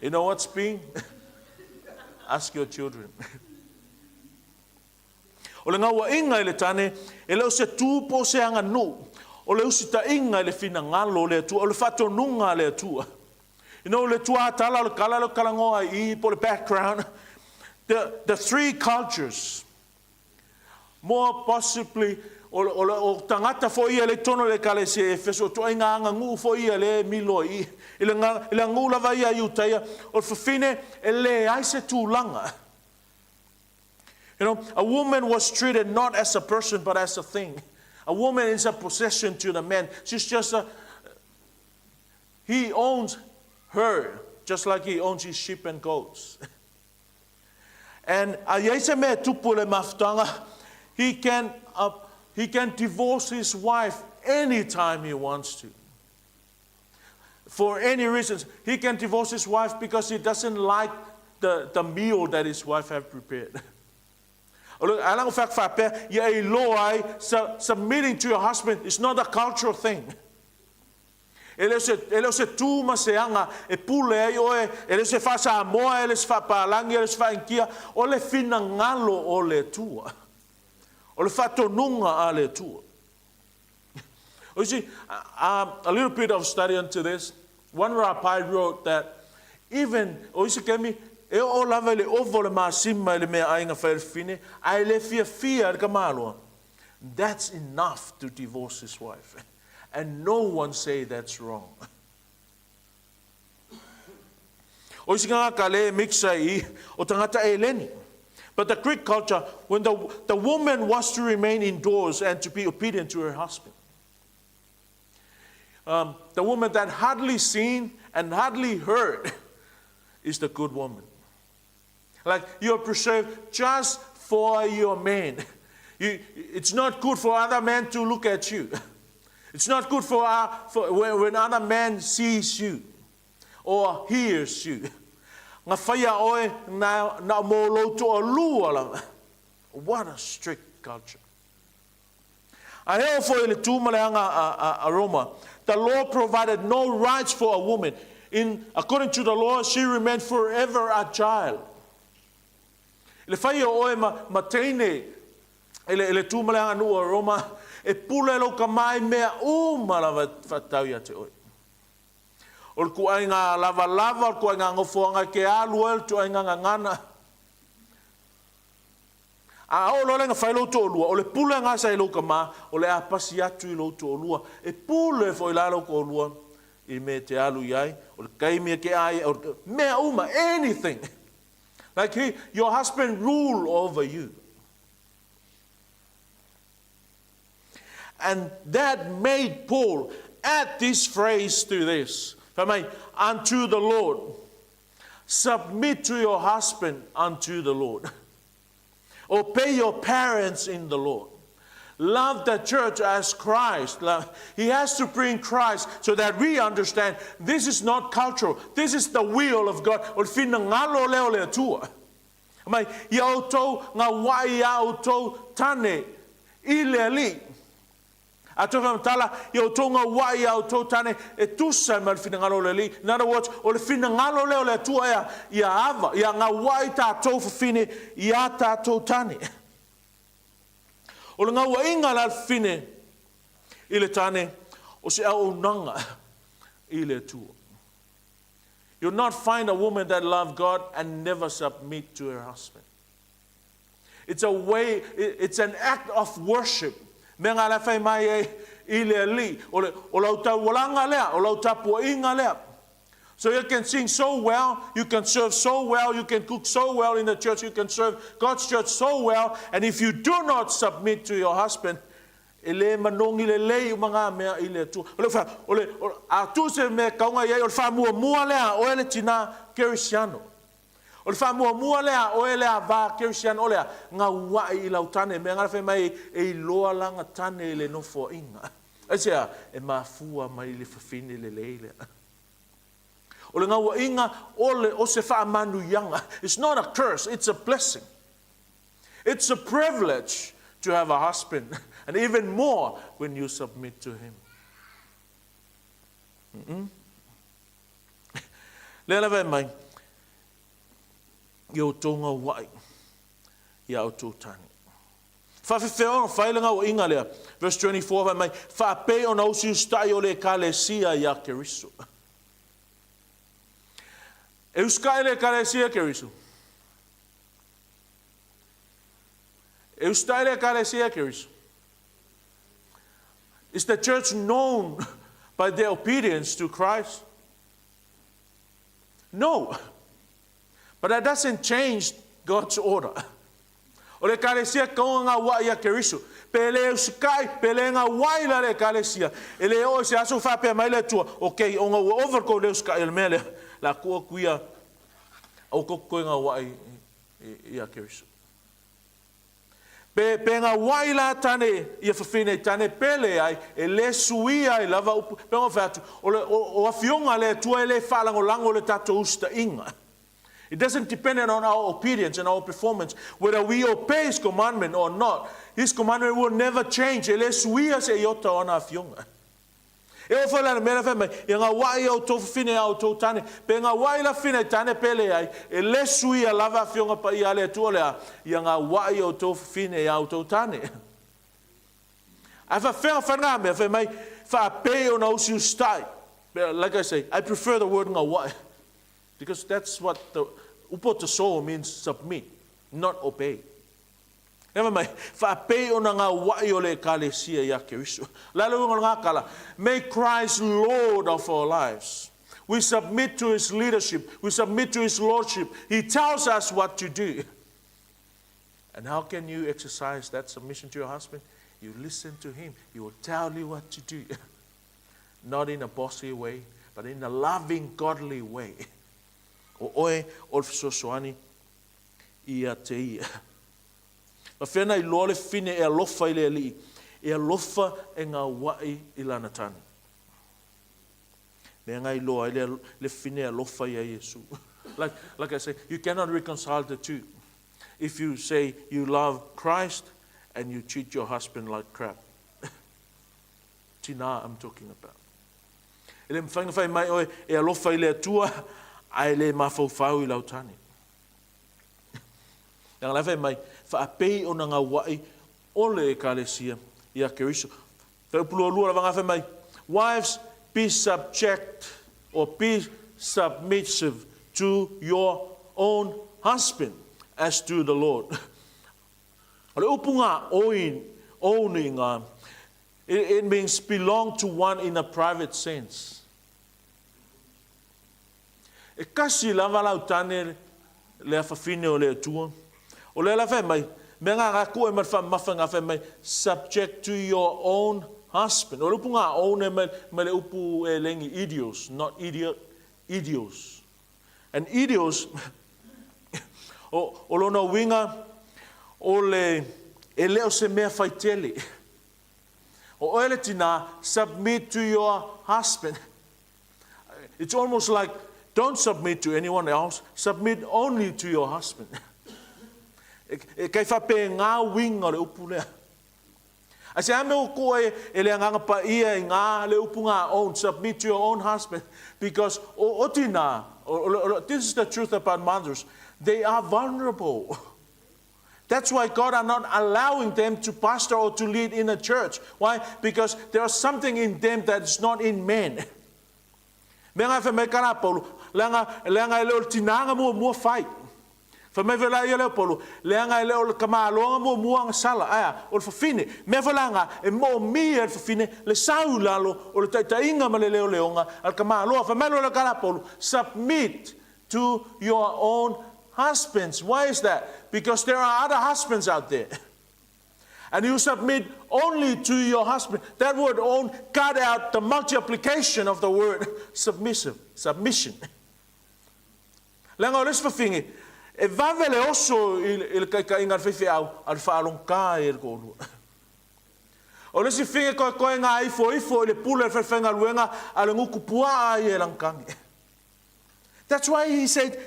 You know what's being? Ask your children. O le ngawa inga le tane, ele o se tūpo se anga no, o le usita inga le fina ngalo le tua, o le fatonunga le tua. You know, le tua tala le kala le kalangoa I po le background. The three cultures, more possibly, o tangata fo ia le tono le kale se feso to inga anga ngu fo ia le miloi ile ngu lava ia yutaia o fine ele ai se tulanga. You know, a woman was treated not as a person but as a thing. A woman is a possession to the man. She's just he owns her just like he owns his sheep and goats. And ayese me tupule maftanga, he can divorce his wife anytime he wants to. For any reasons. He can divorce his wife because he doesn't like the meal that his wife has prepared. Submitting to your husband is not a cultural thing. Ele o se tū ma se anga e pule ai oe, ele se fa sa moa, ele se fa palangi, ele se fa inkia, o le fina ngalo o le tua. O le fa tonunga a le tua. You see, a little bit of study into this. One rabbi wrote that even, o isi kemi, e o lava le ovo le maasima le mea ainga whaelfine, ai le fia le kamalua. That's enough to divorce his wife. And no one say that's wrong. O isi ngā ka le mixa I, o tangata e leni. But the Greek culture, when the woman was to remain indoors and to be obedient to her husband, the woman that hardly seen and hardly heard is the good woman. Like you're preserved just for your man. It's not good for other men to look at you. It's not good for when other man sees you or hears you. What a strict culture. The law provided no rights for a woman. According to the law, she remained forever a child. Le fai oe matene ele tūmalanga nua Roma e pule lo ka mai mea umala fatau ia te oe. O le kuai ngā lava, o le kuai ngā ngofoanga ke alu el tu ai ngā ngana. A o lole ngā whai louto o lua, o le pule ngā sa I lo ka mā, o le apasi atu I louto o lua, e pule fo I la lo ko o lua, I me te alu iai, o le kaimia ke ai, o le mea uma, anything. Like your husband rule over you. And that made Paul add this phrase to this. Unto the Lord. Submit to your husband unto the Lord. Obey your parents in the Lord. Love the church as Christ. He has to bring Christ so that we understand this is not cultural. This is the will of God. O fina ngalo leo le tua. Mai ia auto ngā wai ia auto tane I le li. A toka tala ia auto ngā wai ia auto tane e tusa ma le fina ngalo le li. In other words, o le fina ngalo leo le tua ia ava. Ia ngā wai tātou fine ia tātou tane. O le ngā wainga la fine I le tane o se au nanga I le tua. You'll not find a woman that loves God and never submit to her husband. It's a way, it's an act of worship. Me ngā la whai mai I le li, o lau tau walanga lea, o lau tapua inga lea. So you can sing so well, you can serve so well, you can cook so well in the church, you can serve God's church so well, and if you do not submit to your husband, ele manongi le lei mga mea I le tu. Ole a tu se me kaunga ia ole fa mua lea o ele tina Cristiano. Ole fa mua lea o ele ava Cristiano ole nga wai I lautane me ngara fe mai e loa langa tane le no fo inga. Asia e mafua mai le fafine le leile. Ole nga wa inga ole o se fa manu yanga. It's not a curse, it's a blessing. It's a privilege to have a husband. And even more when you submit to him. Lela vai mai. Yo tonga wai. Ia o tōtani. Whawhiwhea whailanga o inga lea. Verse 24 vai mai. Whape o nausi ustai o le kalesia ia keriso. E uskai le kalesia keriso. E ustai le kalesia keriso. Is the church known by their obedience to Christ? No. But that doesn't change God's order. O le kalesia kaunga wa ia keriso. Pele uskai, pele nga waila le kalesia. Ele o se aso whape mai le tua. Okay, o nga overko le uskai el mele. La kua kuia au kokoe nga wa ia keriso. Pe nga waila tane ia fafine tane pele ai e le suia ai lava pe nga fatu o afionga le tua le falango lango le tato usta inga. It doesn't depend on our obedience and our performance whether we obey his commandment or not. His commandment will never change. E le suia se iota ona afionga. E o fala na mera fema, e ngā wai au tō whine au tō tane, pe ngā wai la whine tane pele ai, e le sui a lava whionga pa i ale atua lea, i ngā wai au tō whine au tō tane. Ai wha whenga whanā mea, wha mai, wha pe o na usi ustai. Like I say, I prefer the word ngā wai, because that's what the upota so means submit, not obey. Never mind. Whapei o na ngā wai o le kalesia ia Keriso. Lalo ngā kala. Make Christ Lord of our lives. We submit to His leadership. We submit to His lordship. He tells us what to do. And how can you exercise that submission to your husband? You listen to him. He will tell you what to do. Not in a bossy way, but in a loving, godly way. O oe olfisosoani ia te ia. Ma whena I loa le whine e alofa I le ali, e alofa e ngā wai I lana tani. Me ngai loa I le whine e alofa I a Yesu. Like I say, you cannot reconcile the two. If you say you love Christ and you treat your husband like crap. Tina I'm talking about. E le mwhainga whai mai oe e alofa I le atua, ai le mawhauwhau I lau tani. Yang la whai mai, whaapei o na ngā wai ole e kālesia I a Keriso. Whaupulua lua la wangawhai mai, wives, be subject or be submissive to your own husband as to the Lord. Ole upunga owning, it means belong to one in a private sense. E kasi lava lau tane le awhawhine o le atua. O le la whai mai, me ngā ngā kua e mawha ngā whai mai, subject to your own husband. O le upu ngā own e me le upu e lengi idios, not idiot, idios. And idios, o lona winga, o le, e leo se mea whaitele. O oele tina, submit to your husband. It's almost like, don't submit to anyone else, submit only to your husband. E kai whape ngā winga le upu lea. A se ame o koe e le nganga pa ia I ngā le upu ngā own, submit to your own husband, because o tina, this is the truth about mothers, they are vulnerable. That's why God are not allowing them to pastor or to lead in a church. Why? Because there is something in them that is not in men. Me ngai wha me kara polu, leanga leo tinanga mua fight. Fa me vela ia leo polu, leanga leo kamaloanga mua sala, aya, o le fafine. Me velanga e mo mi e fafine, le sau lalo, o le tainga ma le leo leonga, al kamaloa, fa me le kara polu, submit to your own husbands. Why is that? Because there are other husbands out there. And you submit only to your husband. That word own cut out the multiplication of the word submission. Lenga o lesu whawhingi, e vavele oso I ka inga whiwhi au, al whaalong ka e kōrua. O lesu whingi koe ngā ifo I le pule e whawhinga luenga, ale nguku pua ai e langkangi. That's why he said,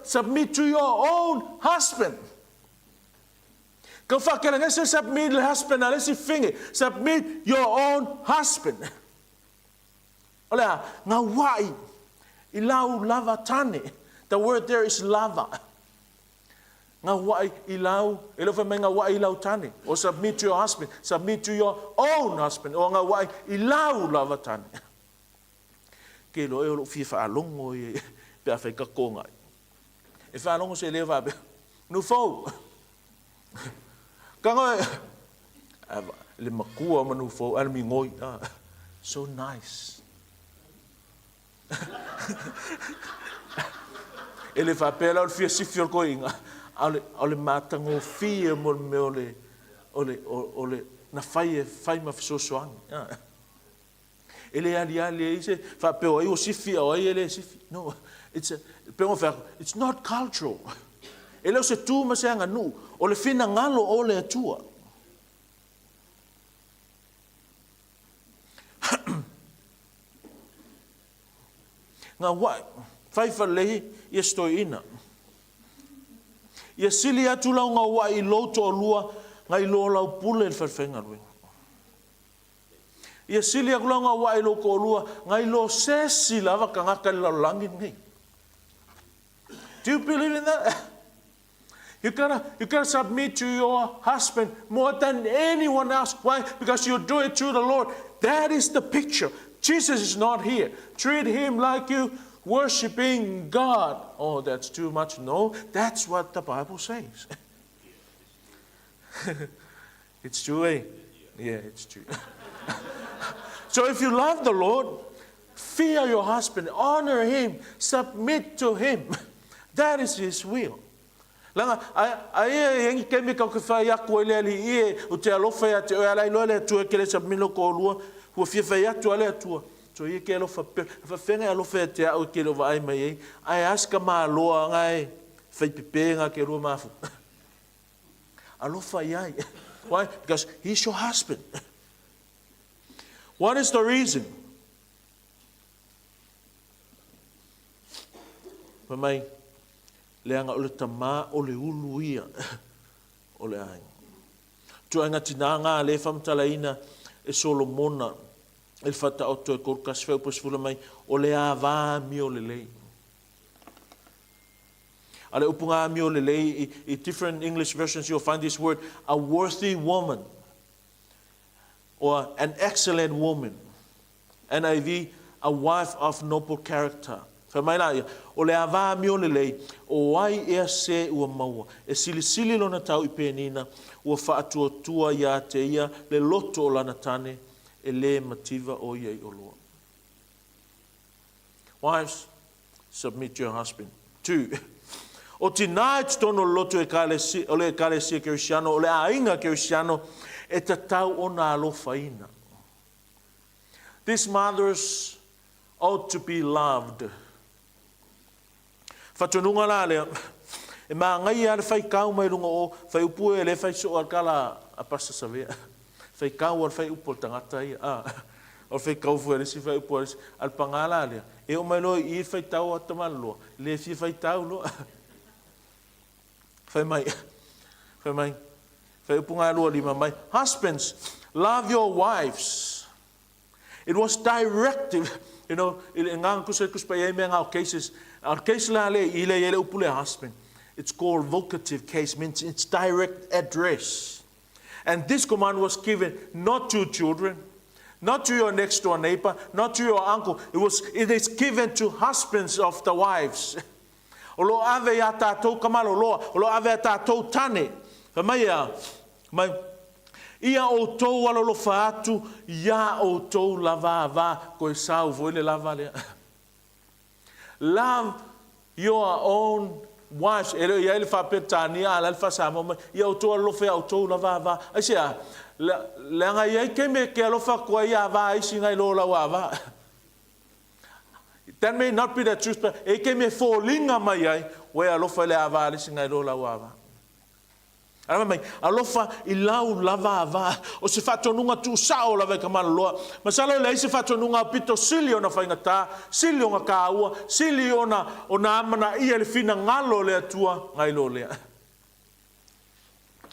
submit to your own husband. Kau whakerangai se submit le husband a lesi whingi. Submit your own husband. Olea, ngā wai I lau lava tane. The word there is lava. Ngā wai I lau, e lofa me ngā wai I lau tane. O submit to your husband. Submit to your own husband. O ngā wai I lau lava tane. Ke lo e o lo fia whaalongo I pia whaikako ngai. E whaalongo se lewa abe. Nu fau. Kangoe, le makua manu fo almi ngoi. So nice. Ele fa pela o fia sifio ko inga. Ale matango fia mo me ole na fai ma fisosoang. Ele ali se fa pe o sifia o ele sifia. No, it's not cultural. Ele se tu ma se anga nu. O le fina ngalo o le atua. Ngā wai, whaifa lehi I stoi ina. Ia sili atu lau ngā wai I loto o lua, ngā I lo lau pule le whawhenga rui. Ia sili a kulanga wa ilo ko lua ngai lo sesi lava ka ngaka la langin nei. Do you believe in that? You gotta submit to your husband more than anyone else. Why? Because you do it to the Lord. That is the picture. Jesus is not here. Treat him like you worshiping God. Oh, that's too much. No, that's what the Bible says. It's true, eh? Yeah, it's true. So if you love the Lord, fear your husband, honor him, submit to him. That is his will. Langa ai ngi kemi ka ke fai aku ele ali e o te alofa ya te o ala ilo le tu ke le sabmino ko lua o fie fai atu ale atu so ye ke alofa fa fenga alofa te o ke lo vai mai ai aska ma loa ngai fai pipenga ke ro mafu alofa yai. Why? Because he's your husband. What is the reason? Mamai leanga o le tama o le ulu ia o le ai. Tuanga tinanga le famtalaina e Solomona e fata o to ko kasfeu posfula mai o le ava mi o le lei. Ale upunga mi o le lei in different English versions you'll find this word a worthy woman or an excellent woman. NIV a wife of noble character. Whamaila o le ava mi o le lei, o wai ea se ua maua, e sili lona tau I penina, ua whaatua tua ia te ia, le loto o lana tane, e le mativa o ia I o loa. Wives, submit to your husband. 2. O tina e tono loto o le ekalesia kerisiano, o le ainga kerisiano, e tatau o na alofaina. These mothers ought to be loved. Fatonunga la le e ma ngai ar fai kau mai runga o fai upu e le fai so kala a pasta savea fai kau ar fai upu tangata ia o fai kau fu si fai upu al pangala le e o mai lo I fai tau o tamalo le fi fai tau lo fai mai fai upu nga lo lima mai. Husbands, love your wives. It was directive, you know, ngang kuspa me nga cases. Our case la le ile ele upule husband. It's called vocative case, means it's direct address. And this command was given not to children, not to your next door neighbor, not to your uncle. It is given to husbands of the wives. Olo ave ya tatou kamalo loa, olo ave ya tatou tane. Mai ia o tou alolo faatu, ia o tou lava koe sau voile lava lea. Love your own wives. Ia ele whapetania ala le whasamo ia o tou alofa o tou lava. Asia, leanga ia ke me ke alofa koe ia va isi ngai lo lawa. That may not be the truth, but e ke me fallinga mai ai, we alofa le ava isi ngai lo lawa. Ara mai alofa I lau lava o se fatonunga tu sao lava ka maloa masalo le se fatonunga pito sili ona faingata sili ona kaua sili ona amana ia le fina ngalo le atua ngai lo le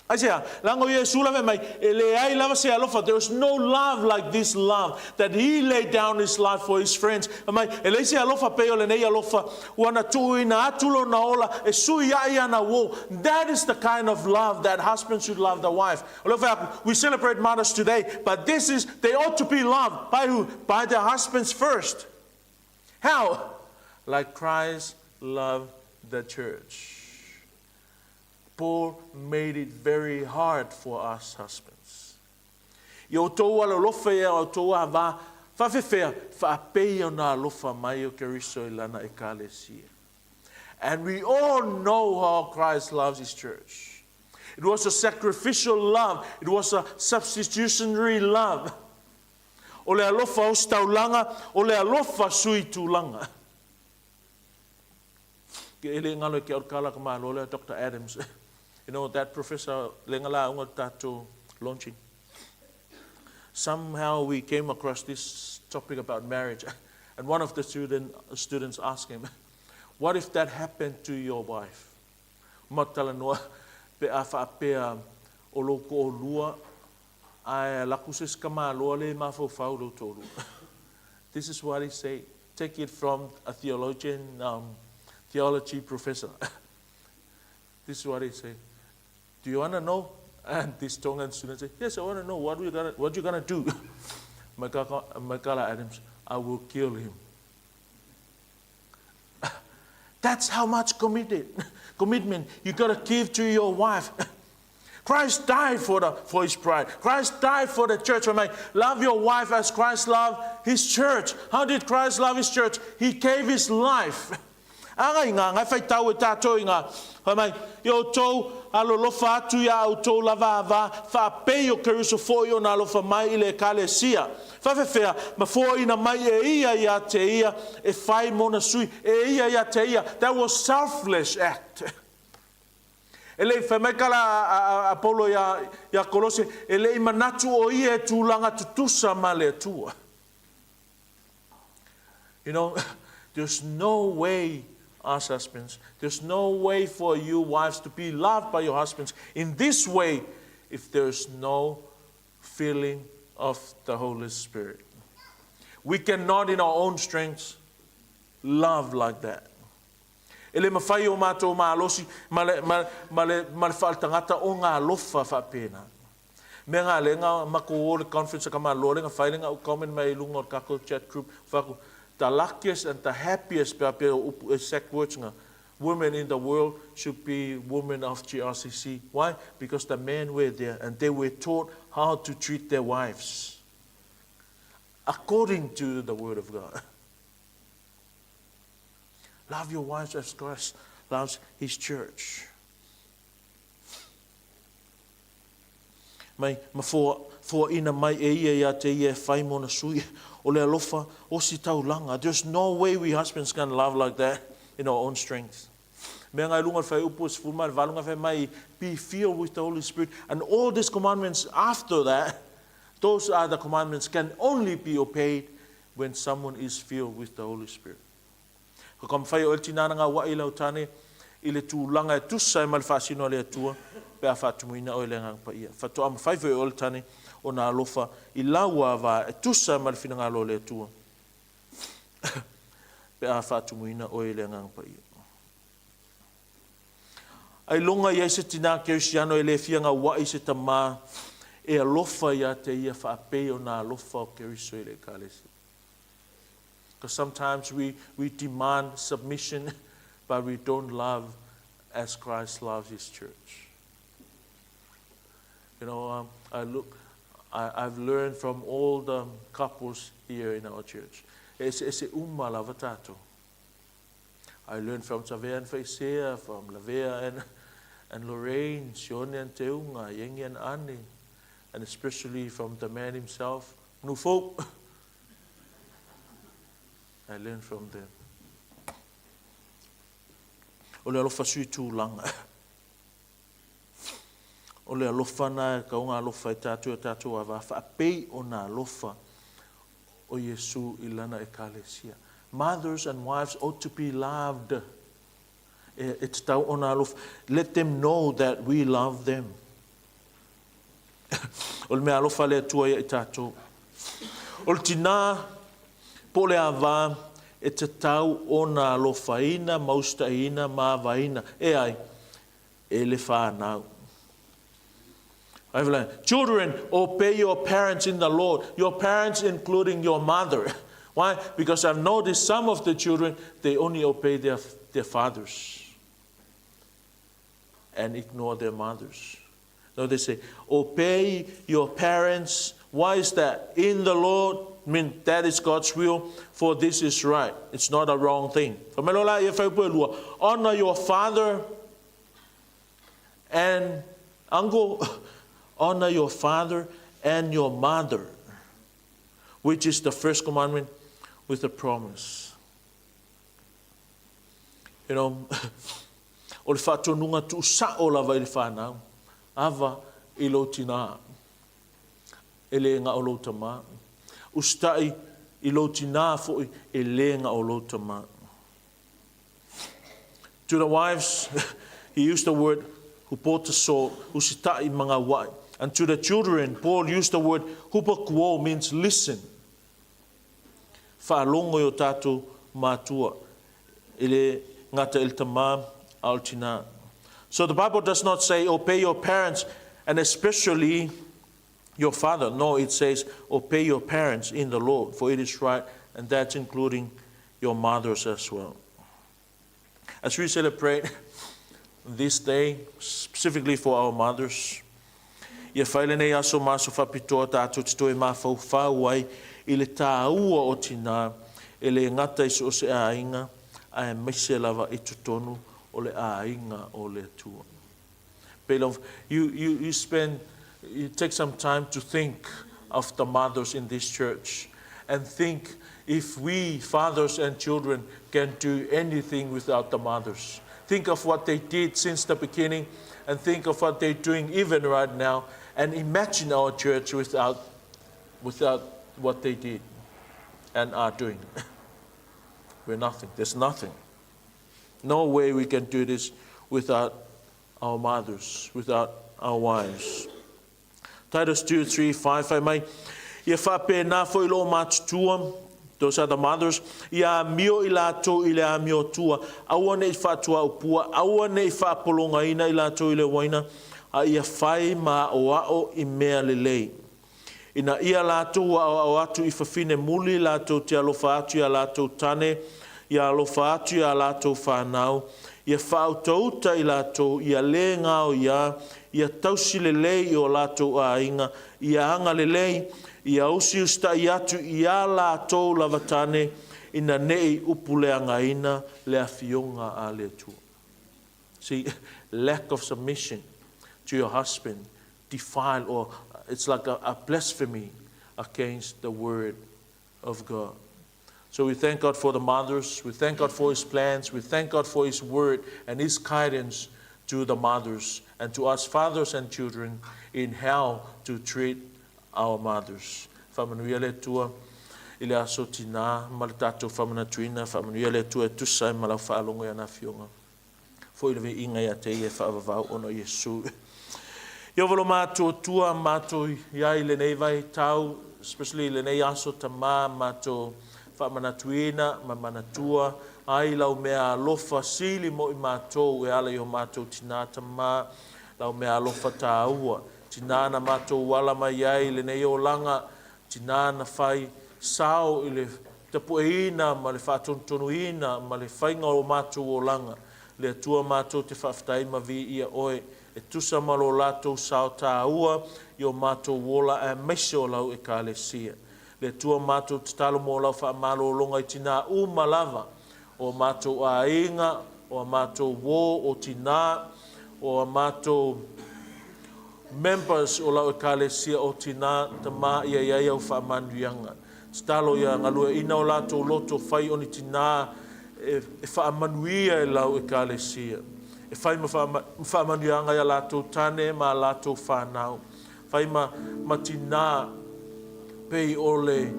Asia lango Yesu lava mai ele ai lava se alofa. There is no love like this love that he laid down his life for his friends. Mai ele se alofa pe ole nei alofa wana tuina atulo na ola e sui ia na wo. That is the kind of love that husbands should love their wife. We celebrate mothers today, but they ought to be loved by who? By their husbands first. How? Like Christ loved the church. Paul made it very hard for us husbands. Yo tou ala lofa ia o tou ava fa fefea fa pei ona lofa mai o keriso ilana ekalesia. And we all know how Christ loves his church. It was a sacrificial love. It was a substitutionary love. O le alofa o staulanga, o le alofa sui tulanga. Ke ele ngalo ke orkala kama le Dr. Adams. You know, that professor, Lengala Unga Tato launching. Somehow we came across this topic about marriage. And one of the students asked him, what if that happened to your wife? Matalanoa pe afa pe o loko o lua ai lakuses kama lole ma fo faulo tolu. This is what he say. Take it from a theologian, theology professor. This is what he say. Do you want to know? And this Tongan student say, yes, I want to know what you gonna do. Makala Adams, I will kill him. That's how much commitment you gotta give to your wife. Christ died for his bride. Christ died for the church. Love your wife as Christ loved his church. How did Christ love his church? He gave his life. Angai nga ngai fai tau e tātou inga. Hamai, yo tau alolofa atu ya au tau lava ava fa peo keruso fo yo na lofa mai ile kalesia. Fa fefea ma fo ina mai e ia ya te ia e fai mona sui e ia ya te ia. That was selfless act. Ele fa mai kala Apollo ya Kolose ele manatu o ia tulanga tutusa male tua. You know, there's no way, us husbands, there's no way for you wives to be loved by your husbands in this way if there's no filling of the Holy Spirit. We cannot in our own strength love like that. Ele mawhai o mātou mālosi, male whaaltangata o ngā lofa whapena. Me ngā le ngā mako o le conference ka mā lore, ngā whailenga o comment mai lunga o kako chat group, whaku, the luckiest and the happiest exact words nga, women in the world should be women of GRCC. Why? Because the men were there and they were taught how to treat their wives according to the Word of God. Love your wives as Christ loves his church. Mai for ina mai e ia te ia whai mona sui o le alofa o si taulanga. There's no way we husbands can love like that in our own strength. Mea ngai lunga whai upos fulma valunga whai mai be filled with the Holy Spirit. And all these commandments after that, those are the commandments can only be obeyed when someone is filled with the Holy Spirit. Ko kam whai o el tinana ngā wa ilau tane i le tūlanga e tusa e malwhasino le atua pe a whatumuina o ele ngang pa ia. Whato am whai o el tane o nā alofa i laua wa e tusa e malwhina ngā lo le atua pe a whatumuina o ele ngang pa ia. Ai longa ia se tina kerisiano e le fia ngā wa i se tamā e alofa ia te ia whaapei o nā alofa o keriso i le kālesi. Because sometimes we demand submission, but we don't love as Christ loves his church. You know, I've learned from all the couples here in our church. Ese umala vatato. I learned from Savea and Faisea, from Lavea and Lorraine, Sione and Teunga, Yengi and Annie, and especially from the man himself, Nufo. I learned from them. O le alofa sui tūlanga. O le alofa na ka unga alofa i tātua awa whaapei o nā alofa o Yesu i lana e kālesia. Mothers and wives ought to be loved. It's tau o nā alofa. Let them know that we love them. O le mea alofa le atua i tātua. O le tina po le awa e te tau o nā lofaina, maustaina, māwaina. E ai, e le whānau. Children, obey your parents in the Lord. Your parents including your mother. Why? Because I've noticed some of the children, they only obey their fathers and ignore their mothers. No, they say, obey your parents. Why is that? In the Lord, I mean, that is God's will, for this is right. It's not a wrong thing. Honor your father and uncle. Honor your father and your mother, which is the first commandment with a promise. You know, o le whatonunga tu sa o lava i le whanau, ava i lo tina, e le nga o lo tama, ustai i lo tina fo e le nga o lo tama. To the wives, he used the word who bought the soul, usitai mga wai. And to the children, Paul used the word hupakuo, means listen. Whaalongo o tātou mātua. Ele ngata il tamā al tina. So the Bible does not say obey your parents and especially your father. No, it says obey your parents in the Lord, for it is right, and that's including your mothers as well. As we celebrate this day, specifically for our mothers, ia whaile nei aso maso whapitoa tātou tito e mawhau ai i le tāua o tina e le ngata iso o se ainga a e meise lava i tutonu o le ainga o le tua. Beloved, you take some time to think of the mothers in this church and think if we, fathers and children, can do anything without the mothers. Think of what they did since the beginning and think of what they're doing even right now, and imagine our church without what they did and are doing. We're nothing. There's nothing. No way we can do this without our mothers, without our wives. Titus 2:3-5, I may. Ia whapena fo ilo matutua, those are the mothers. Ia mio ilato ile a mio tua. Awane I whatua upua. Awane I whapolonga ina ilato ile waina. A ia whai ma o I mea lelei. Ina ia lato o atu I whawhine muli lato te alofa atu ia lato tane. Ia alofa atu ia lato whanau. Ia whautauta I lato ia le ngao ia tausi lelei o lato a inga. Ia hanga lelei. Ia usi usta I atu ia lato lavatane. Ina nei upuleanga ina le afionga a le tua. See, lack of submission to your husband defile, or it's like a blasphemy against the word of God. So we thank God for the mothers. We thank God for His plans. We thank God for His word and His guidance to the mothers and to us fathers and children in how to treat our mothers. Whamanuia le tua I le aso tina ma le tātou whamanatuina. Whamanuia le tua e tusai ma lau whaalongo ia na fionga. Fo I le vei inga ia te I e whaavavau ono Iesu. Ia walo mātou tua mātou iai le nei vai tau, especially le nei aso tamā mātou whamanatuina ma manatua. Ai lau mea alofa sili mo I mātou e ala I o mātou tina tamā. Lau mea alofa tāua. Tina na mātou wala mai ai le nei o langa. Tina na whai sao I le tapueina ma le whātontonuina ma le whainga o mātou o langa. Le atua mātou te whaftai ma vi ia oe. E tusa malo latou sao tāua I o mātou wola e meise o lau e kālesia. Le tua mātou te talo mo lau whaamalo longa I tina umalava. O mātou a inga, o mātou wō, o tina, o mātou members o lau e kālesia o tina tamā ia iai au whaamanduianga. Stalo ia ngalua ina o latou loto whai o ni tina e whaamanuia e lau e kālesia. E whai mawhamanuanga ia latou tane ma latou whanau. Whai ma tina pei o le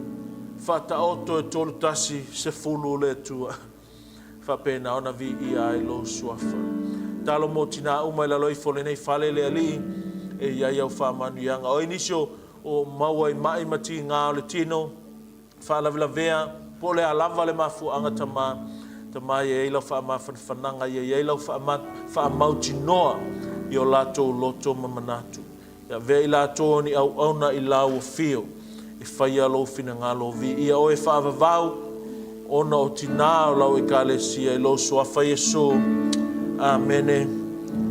whataoto e tolu tasi se fulu le tua. Whapena ona vi ia I lo suafa. Talo mo tina umai la loi fole nei whale le ali e iai au whamanuanga. O inisio o maua I mai mati ngā o le tino. Whalavilavea po le alava le mafu anga tamā. Tamā e lau whaamawhananga e lau whaamauti noa I o latou loto mamanatu. Ia vea I latou ni au auna I lau o fio. E whai alo fina ngalo vi. Ia o e whaavavau ona o tina o lau e kālesia I lo soafa Iesu. Amene.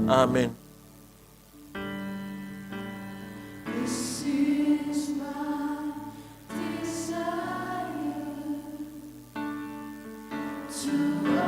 Amen. This is my desire to